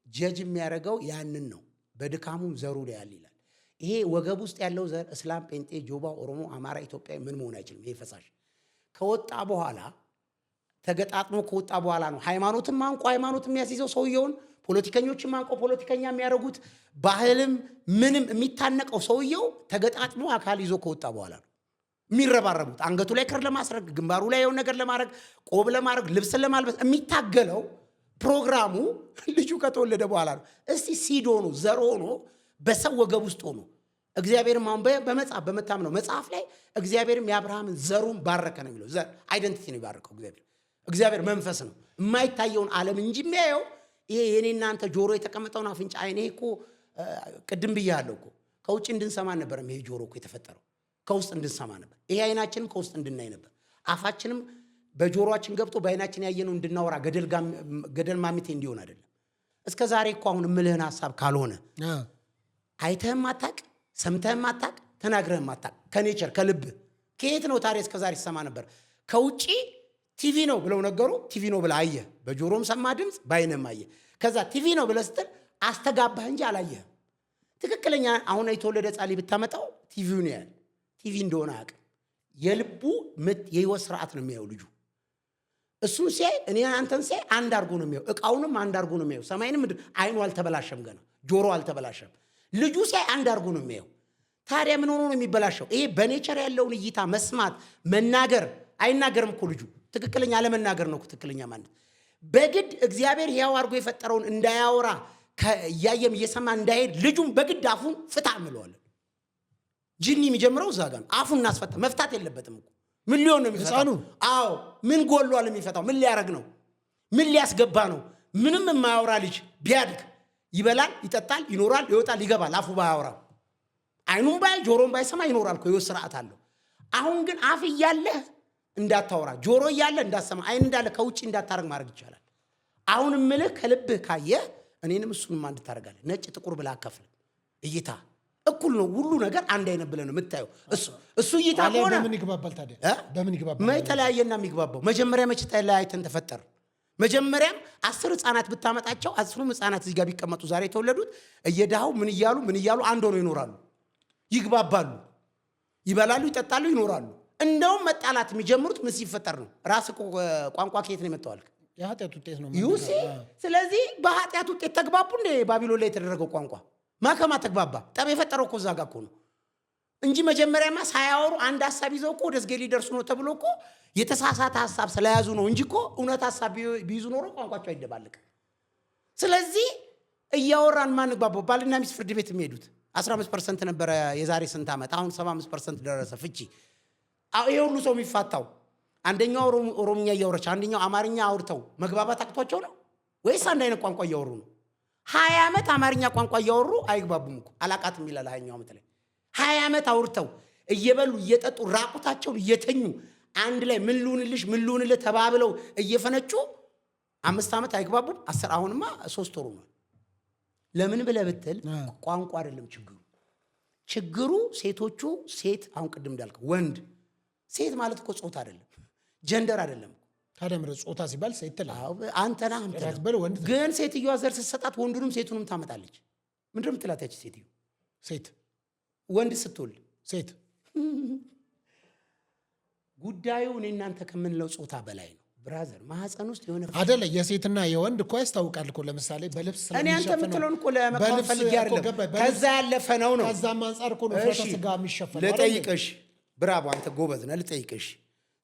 ጀጅ የሚያደርገው ያንን ነው። በድካሙም ዘሩ ላይ ያለ ይላል። ይሄ ወገብ ውስጥ ያለው ዘር እስላም፣ ጴንጤ፣ ጆባ፣ ኦሮሞ፣ አማራ፣ ኢትዮጵያዊ ምን መሆን አይችልም። ይሄ ፈሳሽ ከወጣ በኋላ ተገጣጥሞ ከወጣ በኋላ ነው ሃይማኖትም አንቆ ሃይማኖት የሚያስይዘው ሰውየውን፣ ፖለቲከኞችም አንቆ ፖለቲከኛ የሚያደርጉት፣ ባህልም ምንም የሚታነቀው ሰውየው ተገጣጥሞ አካል ይዞ ከወጣ በኋላ ነው የሚረባረቡት። አንገቱ ላይ ክር ለማስረግ፣ ግንባሩ ላይ የሆነ ነገር ለማድረግ፣ ቆብ ለማድረግ፣ ልብስን ለማልበስ የሚታገለው ፕሮግራሙ ልጁ ከተወለደ በኋላ ነው። እስቲ ሲድ ሆኖ ዘር ሆኖ በሰው ወገብ ውስጥ ሆኖ እግዚአብሔርም አሁን በመጽሐፍ በመታምነው መጽሐፍ ላይ እግዚአብሔርም የአብርሃምን ዘሩን ባረከ ነው የሚለው። ዘር አይደንቲቲ ነው የባረከው እግዚአብሔር መንፈስ ነው። የማይታየውን ዓለም እንጂ የሚያየው ይሄ የኔ እናንተ ጆሮ የተቀመጠውን አፍንጫ አይኔ እኮ ቅድም ብያለሁ እኮ ከውጭ እንድንሰማ ነበር። ይሄ ጆሮ እኮ የተፈጠረው ከውስጥ እንድንሰማ ነበር። ይሄ አይናችንም ከውስጥ እንድናይ ነበር። አፋችንም በጆሮአችን ገብቶ በአይናችን ያየነው እንድናወራ ገደል ማሚቴ እንዲሆን አይደለም። እስከ ዛሬ እኮ አሁን እምልህን ሐሳብ ካልሆነ አይተህም አታቅ፣ ሰምተህም አታቅ፣ ተናግረህም አታቅ። ከኔቸር ከልብ ከየት ነው ታዲያ እስከ ዛሬ ሲሰማ ነበር? ከውጪ ቲቪ ነው ብለው ነገሩ። ቲቪ ነው ብለህ አየህ፣ በጆሮም ሰማ ድምፅ፣ በአይንም አየህ። ከዛ ቲቪ ነው ብለህ ስትል አስተጋባህ እንጂ አላየህም። ትክክለኛ አሁን የተወለደ ጻሊ ብታመጣው ቲቪውን ያያል። ቲቪ እንደሆነ አያውቅም። የልቡ ምት የህይወት ስርዓት ነው የሚያየው ልጁ። እሱን ሲያይ እኔ አንተን ሲያይ አንድ አድርጎ ነው የሚያየው። እቃውንም አንድ አድርጎ ነው የሚያየው። ሰማይንም ምድር አይኑ አልተበላሸም፣ ገና ጆሮ አልተበላሸም። ልጁ ሲያይ አንድ አድርጎ ነው የሚያየው። ታዲያ ምን ሆኖ ነው የሚበላሸው? ይሄ በኔቸር ያለውን እይታ መስማት መናገር አይናገርም እኮ ልጁ። ትክክለኛ አለመናገር ነው ትክክለኛ ማለት። በግድ እግዚአብሔር ሕያው አድርጎ የፈጠረውን እንዳያወራ እያየም እየሰማ እንዳይሄድ ልጁም በግድ አፉን ፍታ እንለዋለን። ጅኒ የሚጀምረው እዛ ጋር ነው። አፉን እናስፈታ። መፍታት የለበትም እኮ ምን ሊሆን ነው የሚፈታው? አዎ ምን ጎሏል የሚፈታው? ምን ሊያረግ ነው? ምን ሊያስገባ ነው? ምንም የማያወራ ልጅ ቢያድግ ይበላል፣ ይጠጣል፣ ይኖራል፣ ይወጣል፣ ይገባል። አፉ ባያወራ አይኑም ባይ ጆሮም ባይሰማ ይኖራል እኮ። የወት ስርዓት አለው። አሁን ግን አፍ እያለህ እንዳታወራ፣ ጆሮ እያለ እንዳሰማ፣ አይን እንዳለ ከውጪ እንዳታረግ ማድረግ ይቻላል። አሁን እምልህ ከልብህ ካየህ እኔንም እሱንም አንድ ታደርጋለህ። ነጭ ጥቁር ብለህ አከፍል። እይታ እኩል ነው። ሁሉ ነገር አንድ አይነት ብለህ ነው የምታየው። እሱ እይታ ከሆነ በምን ይግባባል ታዲያ? በምን ይግባባል? የተለያየና የሚግባባው መጀመሪያ መቼ ተለያይተን ተፈጠር? መጀመሪያም 10 ህፃናት ብታመጣቸው 10ም ህፃናት እዚህ ጋር ቢቀመጡ ዛሬ የተወለዱት እየዳው ምን እያሉ አንድ ሆነው ይኖራሉ፣ ይግባባሉ፣ ይበላሉ፣ ይጠጣሉ፣ ይኖራሉ። እንደውም መጣላት የሚጀምሩት ምን ሲፈጠር ነው? ራስ ቋንቋ ከየት ነው የመጣው አልክ? የኃጢአት ውጤት ነው ዩሲ። ስለዚህ በኃጢአት ውጤት ተግባቡ እንደ ባቢሎን ላይ የተደረገው ቋንቋ ማከማ ተግባባ። ጠብ የፈጠረው እኮ እዛ ጋር እኮ ነው እንጂ መጀመሪያማ ሳያወሩ አንድ ሐሳብ ይዘው እኮ ወደ ስጌ ሊደርሱ ነው ተብሎ እኮ የተሳሳተ ሐሳብ ስለያዙ ነው እንጂ እኮ እውነት ሐሳብ ቢይዙ ኖሮ ቋንቋቸው አይደባልቅም። ስለዚህ እያወራን ማንግባባው ባልና ሚስት ፍርድ ቤት የሚሄዱት 15% ነበረ የዛሬ ስንት ዓመት፣ አሁን 75% ደረሰ ፍቺ። ይሄ ሁሉ ሰው የሚፋታው አንደኛው ኦሮምኛ እያወረች አንደኛው አማርኛ አውርተው መግባባት አቅቷቸው ነው ወይስ አንድ አይነት ቋንቋ እያወሩ ነው? 20 ዓመት አማርኛ ቋንቋ እያወሩ አይግባቡም እኮ አላቃትም ይላል 20ኛው ዓመት ላይ 20 ዓመት አውርተው እየበሉ እየጠጡ ራቁታቸውን እየተኙ አንድ ላይ ምን ልሁንልህ ተባብለው እየፈነጩ 5 ዓመት አይግባቡም 10 አሁንማ 3 ወር ነው። ለምን ብለህ ብትል ቋንቋ አይደለም ችግሩ ሴቶቹ ሴት አሁን ቅድም እንዳልከው ወንድ ሴት ማለት እኮ ጾታ አይደለም ጀንደር አይደለም። ታዲያ ጾታ ሲባል ሴት አንተና ግን ሴትዮዋ ዘር ስትሰጣት ወንዱንም ሴቱንም ታመጣለች። ምንድን ነው የምትላት ያቺ ሴትዮ? ሴት ወንድ ስትወልድ ሴት። ጉዳዩ እኔ እናንተ ከምንለው ጾታ በላይ ነው ብራዘር። ማህፀን ውስጥ የሆነ አይደለ የሴትና የወንድ እኮ ያስታውቃል እኮ። ለምሳሌ በልብስ እኔ አንተ የምትለውን እኮ ለመካፈል ፈልጌ አይደለም ከዛ ያለፈ ነው። ከዛም አንፃር እኮ ነው ፍረተ ስጋ የሚሸፈነው። ልጠይቅሽ፣ ብራቮ አንተ ጎበዝ ነህ። ልጠይቅሽ፣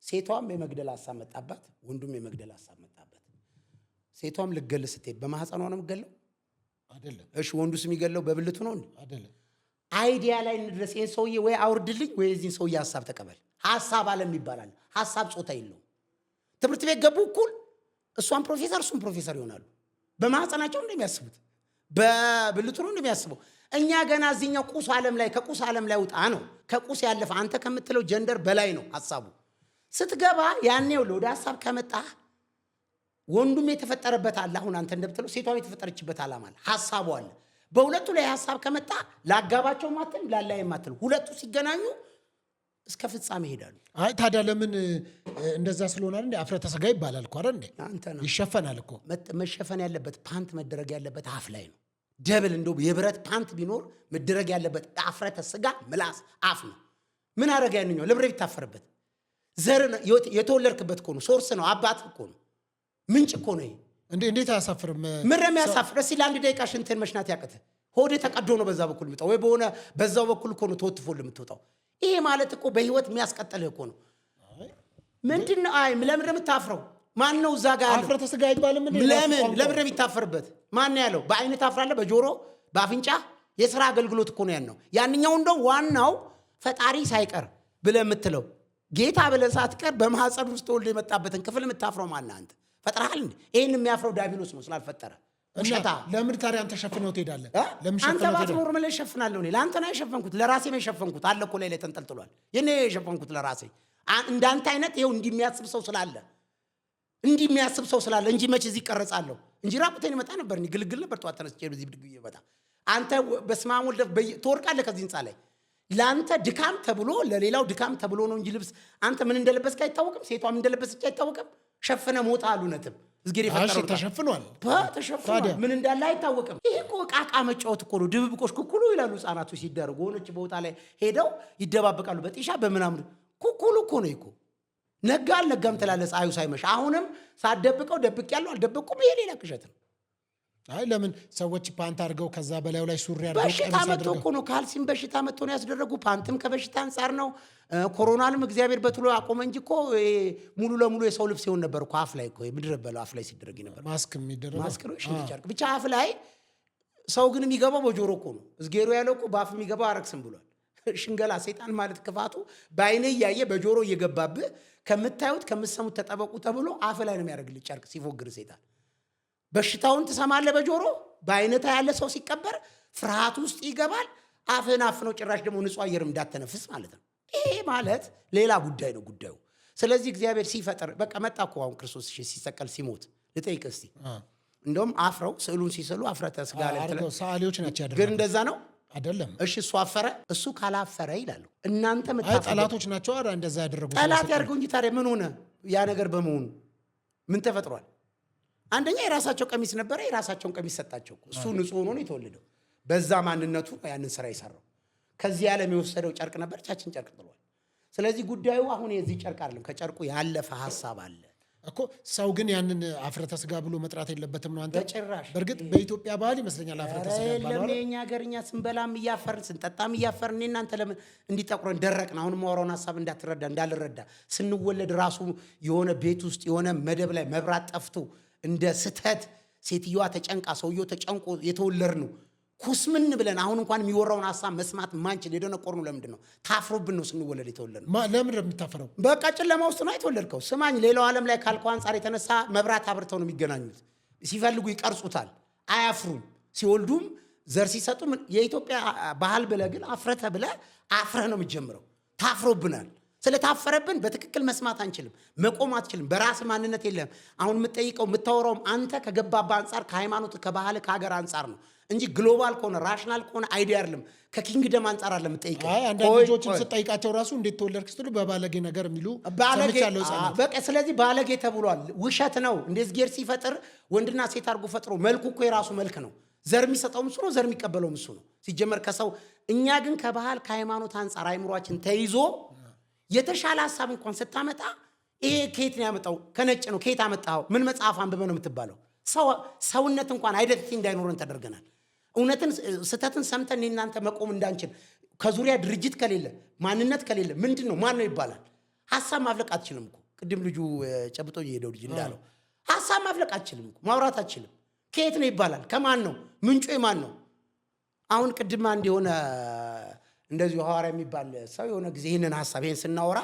ሴቷም የመግደል ሀሳብ መጣባት፣ ወንዱም የመግደል ሀሳብ መጣበት። ሴቷም ልገል ስትሄድ በማህፀኗ ነው የምትገለው አይደለም? እሺ ወንዱስ የሚገለው በብልቱ ነው አይደለም? አይዲያ ላይ እንድረስ። ይሄን ሰውዬ ወይ አውርድልኝ ወይ እዚህን ሰውዬ ሀሳብ ተቀበል። ሀሳብ አለም ይባላል። ሀሳብ ጾታ የለውም። ትምህርት ቤት ገቡ እኩል፣ እሷም ፕሮፌሰር እሱም ፕሮፌሰር ይሆናሉ። በማህፀናቸው እንደሚያስቡት በብልቱ ነው እንደሚያስበው። እኛ ገና እዚህኛው ቁስ ዓለም ላይ ከቁስ ዓለም ላይ ውጣ ነው። ከቁስ ያለፈ አንተ ከምትለው ጀንደር በላይ ነው ሀሳቡ። ስትገባ ያኔው ወደ ሀሳብ ከመጣ ወንዱም የተፈጠረበት አለ። አሁን አንተ እንደምትለው ሴቷም የተፈጠረችበት ዓላማ አለ፣ ሀሳቡ አለ። በሁለቱ ላይ ሀሳብ ከመጣ ላጋባቸው ማተል ላላይ ማተል ሁለቱ ሲገናኙ እስከ ፍጻሜ ይሄዳሉ። አይ ታዲያ ለምን እንደዛ ስለሆነ እንዴ አፍረተ ስጋ ይባላል እኮ አይደል እንዴ? አንተ ነው ይሸፈናል እኮ። መሸፈን ያለበት ፓንት መደረግ ያለበት አፍ ላይ ነው። ደብል እንደው የብረት ፓንት ቢኖር መደረግ ያለበት አፍረተ ስጋ ምላስ አፍ ነው። ምን አረጋ ያንኛው ለብረ ቢታፈርበት ዘር የተወለድክበት እኮ ነው። ሶርስ ነው። አባት እኮ ነው። ምንጭ እኮ ነው። እንዴት አያሳፍርም? ምንም ያሳፍር። እስኪ ለአንድ ደቂቃ ሽንትን መሽናት ያቅተ ሆዴ ተቀዶ ነው በዛ በኩል የምትወጣው ወይ በሆነ በዛው በኩል እኮ ነው ተወትፎልህ የምትወጣው። ይሄ ማለት እኮ በህይወት የሚያስቀጥልህ እኮ ነው። ምንድን ነው? አይ ለምን የምታፍረው? ማን ነው እዛ ጋር ያለው? አፍረተ ስጋ አይባልም እንዴ? ለምን የሚታፈርበት ማን ነው ያለው? በአይን ታፍራለህ፣ በጆሮ በአፍንጫ የሥራ አገልግሎት እኮ ነው ያለው። ያንኛው እንደው ዋናው ፈጣሪ ሳይቀር ብለህ የምትለው ጌታ ብለህ ሳትቀር በማህፀን ውስጥ ተወልዶ የመጣበትን ክፍል የምታፍረው ማን አንተ? ፈጥረሃል እንዴ? ይሄን የሚያፍረው ዲያብሎስ ነው ስላልፈጠረ። ለምን ታዲያ አንተ ሸፍነው ትሄዳለህ? አንተ ባትኖር ምን ላይ ሸፍናለሁ? እኔ ለአንተ ነው የሸፈንኩት፣ ለራሴ ነው የሸፈንኩት። አለ እኮ ላይ ተንጠልጥሏል። የኔ የሸፈንኩት ለራሴ። እንዳንተ አይነት ይኸው እንዲህ የሚያስብ ሰው ስላለ እንጂ መቼ እዚህ ቀረጻለሁ እንጂ ራቁቴን ይመጣ ነበር። እኔ ግልግል ነበር ጠዋት ተነስቼ በዚህ ብድግ ይመጣ። አንተ በስመ አብ ወልድ ትወርቃለህ ከዚህ ህንፃ ላይ። ለአንተ ድካም ተብሎ ለሌላው ድካም ተብሎ ነው እንጂ ልብስ አንተ ምን እንደለበስክ አይታወቅም። ሴቷ ምን እንደለበሰች አይታወቅም። ሸፍነ ሞታ አሉነትም እዝጌር ይፈጠራል። ተሸፍኗል። ምን እንዳለ አይታወቅም። ይሄ እኮ ቃቃ መጫወት እኮ ነው። ድብብቆሽ ኩኩሉ ይላሉ ህፃናቶች ሲደረጉ ሆነች ቦታ ላይ ሄደው ይደባበቃሉ። በጢሻ በምናምን ኩኩሉ እኮ ነው እኮ። ነጋ አልነጋም ትላለህ ፀሐዩ ሳይመሽ። አሁንም ሳትደብቀው ደብቅ ያለው አልደበቁም። ይሄ ሌላ ቅዠት ነው። አይ ለምን ሰዎች ፓንት አድርገው ከዛ በላዩ ላይ ሱሪ አድርገው በሽታ መጥቶ እኮ ነው። ካልሲም በሽታ መጥቶ ነው ያስደረጉ። ፓንትም ከበሽታ አንጻር ነው። ኮሮናንም እግዚአብሔር በትሎ አቆመ እንጂ እኮ ሙሉ ለሙሉ የሰው ልብስ ይሆን ነበር እኮ። አፍ ላይ እኮ ምድረ በለው አፍ ላይ ሲደረግ ነበር። ማስክ የሚደረግ ማስክ ነው ጨርቅ ብቻ አፍ ላይ። ሰው ግን የሚገባው በጆሮ እኮ ነው። እዝጌሩ ያለው እኮ በአፍ የሚገባው አረክስም ብሏል። ሽንገላ ሰይጣን ማለት ክፋቱ በአይነ እያየ በጆሮ እየገባብህ ከምታዩት ከምትሰሙት ተጠበቁ ተብሎ አፍ ላይ ነው የሚያደርግልህ ጨርቅ ሲፎግር ሰይጣን። በሽታውን ትሰማለህ በጆሮ በአይነታ ያለ ሰው ሲቀበር ፍርሃት ውስጥ ይገባል። አፍህን አፍነው ጭራሽ ደግሞ ንጹህ አየርም እንዳተነፍስ ማለት ነው። ይሄ ማለት ሌላ ጉዳይ ነው ጉዳዩ። ስለዚህ እግዚአብሔር ሲፈጥር በቃ መጣ እኮ አሁን ክርስቶስ ሲሰቀል ሲሞት ልጠይቅ እስቲ። እንደውም አፍረው ስዕሉን ሲስሉ አፍረተ ስጋ ላይ ሰዓሊዎች ናቸው ያደረጉት። ግን እንደዛ ነው አይደለም። እሺ እሱ አፈረ፣ እሱ ካላፈረ ይላሉ እናንተ ጠላቶች ናቸው እንደዛ ያደረጉት። ጠላት ያድርገው እንጂ ታዲያ ምን ሆነ? ያ ነገር በመሆኑ ምን ተፈጥሯል? አንደኛ የራሳቸው ቀሚስ ነበረ፣ የራሳቸውን ቀሚስ ሰጣቸው። እሱ ንጹህ ሆኖ ነው የተወለደው። በዛ ማንነቱ ያንን ስራ ይሰራው። ከዚህ ዓለም የወሰደው ጨርቅ ነበር፣ ቻችን ጨርቅ ጥሏል። ስለዚህ ጉዳዩ አሁን የዚህ ጨርቅ አይደለም፣ ከጨርቁ ያለፈ ሐሳብ አለ እኮ። ሰው ግን ያንን አፍረተ ስጋ ብሎ መጥራት የለበትም ነው አንተ? በጭራሽ። በርግጥ በኢትዮጵያ ባህል ይመስለኛል አፍረተ ስጋ ባለው ነው። የኛ ሀገርኛ ስንበላም እያፈርን ስንጠጣም እያፈርን እኔ እናንተ ለምን እንዲጠቁረን ደረቅን? አሁን ማወራውን ሐሳብ እንዳልረዳ ስንወለድ ራሱ የሆነ ቤት ውስጥ የሆነ መደብ ላይ መብራት ጠፍቶ እንደ ስተት ሴትዮዋ ተጨንቃ ሰውየው ተጨንቆ የተወለድ ነው። ኩስምን ብለን አሁን እንኳን የሚወራውን ሐሳብ መስማት ማንችል የደነቆር ነው። ለምንድን ነው? ታፍሮብን ነው ስንወለድ የተወለድ ነው። ለምን ነው የምታፈረው? በቃ ጨለማ ውስጥ ነው የተወለድከው። ስማኝ፣ ሌላው ዓለም ላይ ካልከው አንጻር የተነሳ መብራት አብርተው ነው የሚገናኙት። ሲፈልጉ ይቀርጹታል። አያፍሩም። ሲወልዱም ዘር ሲሰጡም የኢትዮጵያ ባህል ብለህ ግን አፍረህ ነው የምትጀምረው። ታፍሮብናል። ስለታፈረብን በትክክል መስማት አንችልም፣ መቆም አትችልም። በራስ ማንነት የለም። አሁን የምትጠይቀው የምታወራውም አንተ ከገባባ አንጻር፣ ከሃይማኖት፣ ከባህል፣ ከሀገር አንጻር ነው እንጂ ግሎባል ከሆነ ራሽናል ከሆነ አይዲያ አይደለም። ከኪንግደም አንጻር አለ የምትጠይቀው። አንዳንድ ልጆችን ስጠይቃቸው ራሱ እንዴት ተወለድክ ስትሉ በባለጌ ነገር የሚሉ ሰምቻለሁ። በቃ ስለዚህ ባለጌ ተብሏል። ውሸት ነው። እንደዚህ ጌር ሲፈጥር ወንድና ሴት አድርጎ ፈጥሮ መልኩ እኮ የራሱ መልክ ነው። ዘር የሚሰጠውም እሱ ነው፣ ዘር የሚቀበለውም እሱ ነው ሲጀመር ከሰው። እኛ ግን ከባህል ከሃይማኖት አንጻር አይምሯችን ተይዞ የተሻለ ሐሳብ እንኳን ስታመጣ ይሄ ከየት ነው ያመጣው? ከነጭ ነው። ከየት አመጣው? ምን መጽሐፍ አንብበ ነው የምትባለው? ሰውነት እንኳን አይደንቲቲ እንዳይኖረን ተደርገናል። እውነትን ስተትን ሰምተን እናንተ መቆም እንዳንችል ከዙሪያ ድርጅት ከሌለ ማንነት ከሌለ ምንድን ነው ማን ነው ይባላል። ሐሳብ ማፍለቅ አትችልም እኮ። ቅድም ልጁ ጨብጦ የሄደው ልጅ እንዳለው ሐሳብ ማፍለቅ አትችልም እኮ፣ ማውራት አትችልም። ከየት ነው ይባላል? ከማን ነው? ምንጩ የማን ነው? አሁን ቅድም አንድ የሆነ እንደዚሁ ሐዋርያ የሚባል ሰው የሆነ ጊዜ ይህንን ሐሳብ ይህን ስናወራ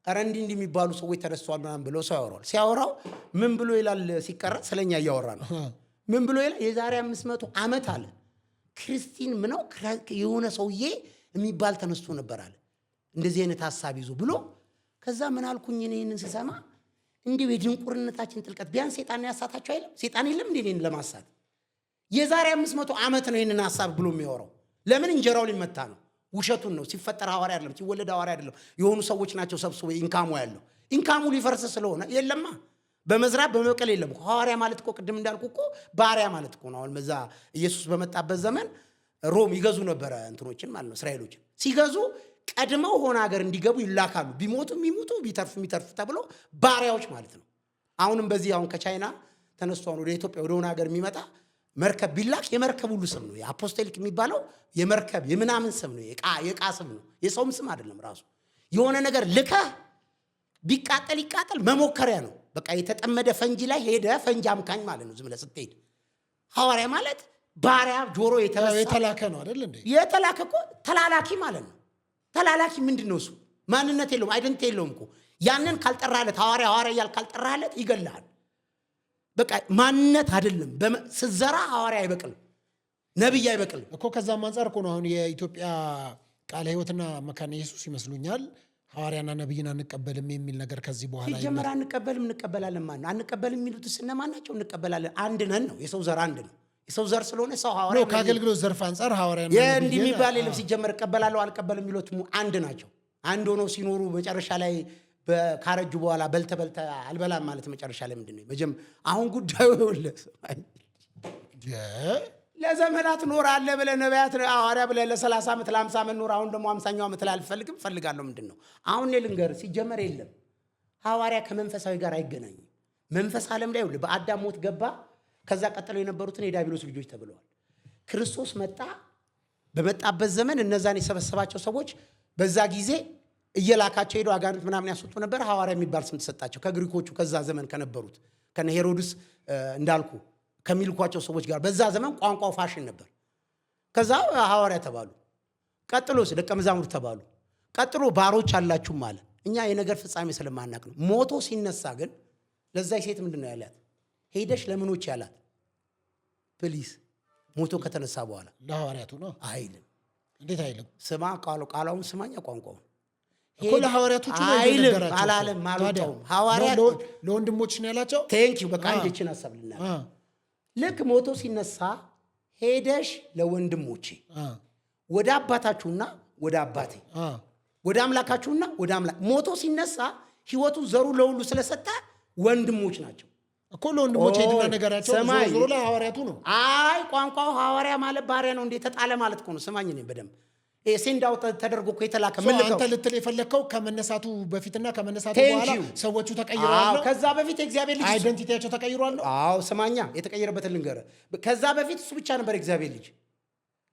ኧረ እንዲህ የሚባሉ ሰዎች ተነስተዋል ምናምን ብሎ ሰው ያወራል። ሲያወራው ምን ብሎ ይላል? ሲቀረጽ ስለኛ እያወራ ነው። ምን ብሎ ይላል? የዛሬ 500 ዓመት አለ ክርስቲን ምነው የሆነ ሰውዬ የሚባል ተነስቶ ነበር አለ እንደዚህ አይነት ሐሳብ ይዞ ብሎ። ከዛ ምን አልኩኝ እኔ ይህንን ስሰማ እንዲሁ የድንቁርነታችን ጥልቀት ቢያንስ ሴጣን ያሳታቸው አይደለም? ሴጣን የለም እንዴ እኔን ለማሳት? የዛሬ 500 ዓመት ነው ይህንን ሐሳብ ብሎ የሚያወራው። ለምን? እንጀራው ሊመታ ነው። ውሸቱን ነው። ሲፈጠር ሐዋርያ አይደለም፣ ሲወለድ ሐዋርያ አይደለም። የሆኑ ሰዎች ናቸው ሰብስቦ ኢንካሙ ያለው። ኢንካሙ ሊፈርስ ስለሆነ የለማ በመዝራት በመብቀል የለም። ሐዋርያ ማለት እኮ ቅድም እንዳልኩ እኮ ባሪያ ማለት እኮ ነው። አሁን በዛ ኢየሱስ በመጣበት ዘመን ሮም ይገዙ ነበረ እንትኖችን ማለት ነው። እስራኤሎችን ሲገዙ ቀድመው ሆነ ሀገር እንዲገቡ ይላካሉ። ቢሞቱ የሚሞቱ ቢተርፍ የሚተርፍ ተብሎ ባሪያዎች ማለት ነው። አሁንም በዚህ አሁን ከቻይና ተነስቶ ወደ ኢትዮጵያ ወደ ሆነ ሀገር የሚመጣ መርከብ ቢላክ የመርከብ ሁሉ ስም ነው። የአፖስቶሊክ የሚባለው የመርከብ የምናምን ስም ነው። የዕቃ ስም ነው። የሰውም ስም አይደለም። ራሱ የሆነ ነገር ልከህ ቢቃጠል ይቃጠል መሞከሪያ ነው። በቃ የተጠመደ ፈንጂ ላይ ሄደ ፈንጂ አምካኝ ማለት ነው። ዝም ብለህ ስትሄድ ሐዋርያ ማለት ባሪያ ጆሮ የተላከ ነው አይደል እንዴ? የተላከ እኮ ተላላኪ ማለት ነው። ተላላኪ ምንድን ነው? እሱ ማንነት የለውም፣ አይደንቲቲ የለውም እኮ። ያንን ካልጠራለት ሐዋርያ እያል ካልጠራለት ይገልሃል። በቃ ማንነት አይደለም። ስዘራ ሐዋርያ አይበቅልም፣ ነብይ አይበቅልም እኮ። ከዛም አንጻር እኮ ነው አሁን የኢትዮጵያ ቃለ ሕይወትና መካነ ኢየሱስ ይመስሉኛል ሐዋርያና ነብይን አንቀበልም የሚል ነገር ከዚህ በኋላ ሲጀመር አንቀበልም እንቀበላለን። ማን ነው አንቀበልም የሚሉት? እነማን ናቸው? እንቀበላለን። አንድ ነን ነው። የሰው ዘር አንድ ነው። የሰው ዘር ስለሆነ ሰው ሐዋርያ ነው። ከአገልግሎት ዘርፍ አንጻር ሐዋርያና ነብይ እንዲህ የሚባል የለም። ሲጀመር እቀበላለሁ አልቀበልም የሚሉት አንድ ናቸው። አንድ ሆነው ሲኖሩ መጨረሻ ላይ ካረጁ በኋላ በልተ አልበላም ማለት መጨረሻ ላይ ምንድን ነው? አሁን ጉዳዩ ለዘመናት ኖር አለ ብለህ ነቢያት ሐዋርያ ብለህ ለ30 ዓመት ለ50 ዓመት ኖር። አሁን ደግሞ 50ኛው ዓመት ላይ አልፈልግም ፈልጋለሁ። ምንድን ነው አሁን ልንገርህ። ሲጀመር የለም ሐዋርያ ከመንፈሳዊ ጋር አይገናኝም። መንፈስ ዓለም ላይ በአዳም ሞት ገባ። ከዛ ቀጥለው የነበሩትን የዲያብሎስ ልጆች ተብለዋል። ክርስቶስ መጣ። በመጣበት ዘመን እነዛን የሰበሰባቸው ሰዎች በዛ ጊዜ እየላካቸው ሄዶ አጋንንት ምናምን ያስወጡ ነበር። ሐዋርያ የሚባል ስም ተሰጣቸው ከግሪኮቹ ከዛ ዘመን ከነበሩት ከነ ሄሮድስ እንዳልኩ ከሚልኳቸው ሰዎች ጋር በዛ ዘመን ቋንቋው ፋሽን ነበር። ከዛ ሐዋርያ ተባሉ። ቀጥሎስ ደቀ መዛሙርት ተባሉ። ቀጥሎ ባሮች አላችሁም አለ። እኛ የነገር ፍጻሜ ስለማናቅ ነው። ሞቶ ሲነሳ ግን ለዛች ሴት ምንድን ነው ያላት? ሄደሽ ለምኖች ያላት ፕሊስ ሞቶ ከተነሳ በኋላ ለሐዋርያቱ ነው አይልም። እንዴት አይልም? ስማ ቃላውን ስማኛ ቋንቋውን እኮ ለሐዋርያቱ አይልም አላለም። ማለታውም ሐዋርያት ለወንድሞች ነው ያላቸው። ቴንኪው በቃ እንዴችን አሰብልና ልክ ሞቶ ሲነሳ ሄደሽ ለወንድሞቼ ወደ አባታችሁና ወደ አባቴ ወደ አምላካችሁና ወደ አምላክ ሞቶ ሲነሳ ህይወቱ ዘሩ ለሁሉ ስለሰጠ ወንድሞች ናቸው እኮ ለወንድሞቼ ሄድና ነገራቸው ዞሮ ለሐዋርያቱ ነው። አይ ቋንቋው ሐዋርያ ማለት ባሪያ ነው እንዴ? ተጣለ ማለት እኮ ነው። ስማኝ እኔ በደንብ ሴንዳው ተደርጎ እኮ የተላከ ምን ልከው አንተ ልትል የፈለከው ከመነሳቱ በፊትና ከመነሳቱ በኋላ ሰዎቹ ተቀይረዋል ነው። ከዛ በፊት እግዚአብሔር ልጅ አይደንቲቲያቸው ተቀይሯል ነው። አዎ ስማኛ የተቀየረበትን ልንገርህ። ከዛ በፊት እሱ ብቻ ነበር እግዚአብሔር ልጅ።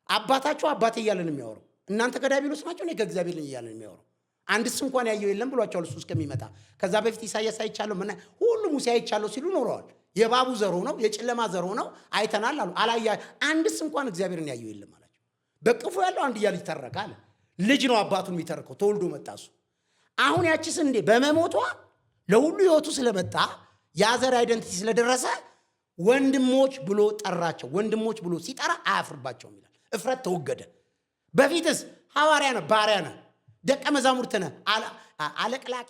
አባታቸው አባቴ እያለን የሚያወራው እናንተ ከዲያብሎስ ናቸው፣ እኔ ከእግዚአብሔር ልጅ እያለን የሚያወራው አንድስ እንኳን ያየው የለም ብሏቸዋል እሱ እስከሚመጣ። ከዛ በፊት ኢሳይያስ አይቻለሁ ምን ሁሉ ሙሴ አይቻለሁ ሲሉ ኖረዋል። የባቡ ዘር ሆነው የጨለማ ዘር ሆነው አይተናል አሉ። አላያ አንድስ እንኳን እግዚአብሔርን ያየው የለም አላቸው። በቅፉ ያለው አንድያ ልጅ ተረከ አለ። ልጅ ነው አባቱን የሚተርከው ተወልዶ መጣ እሱ። አሁን ያቺስ እንዴ በመሞቷ ለሁሉ ህይወቱ ስለመጣ ያዘር አይደንቲቲ ስለደረሰ ወንድሞች ብሎ ጠራቸው። ወንድሞች ብሎ ሲጠራ አያፍርባቸውም ይላል። እፍረት ተወገደ። በፊትስ ሐዋርያ ነህ፣ ባሪያ ነህ፣ ደቀ መዛሙርት ነህ፣ አለቅላቂ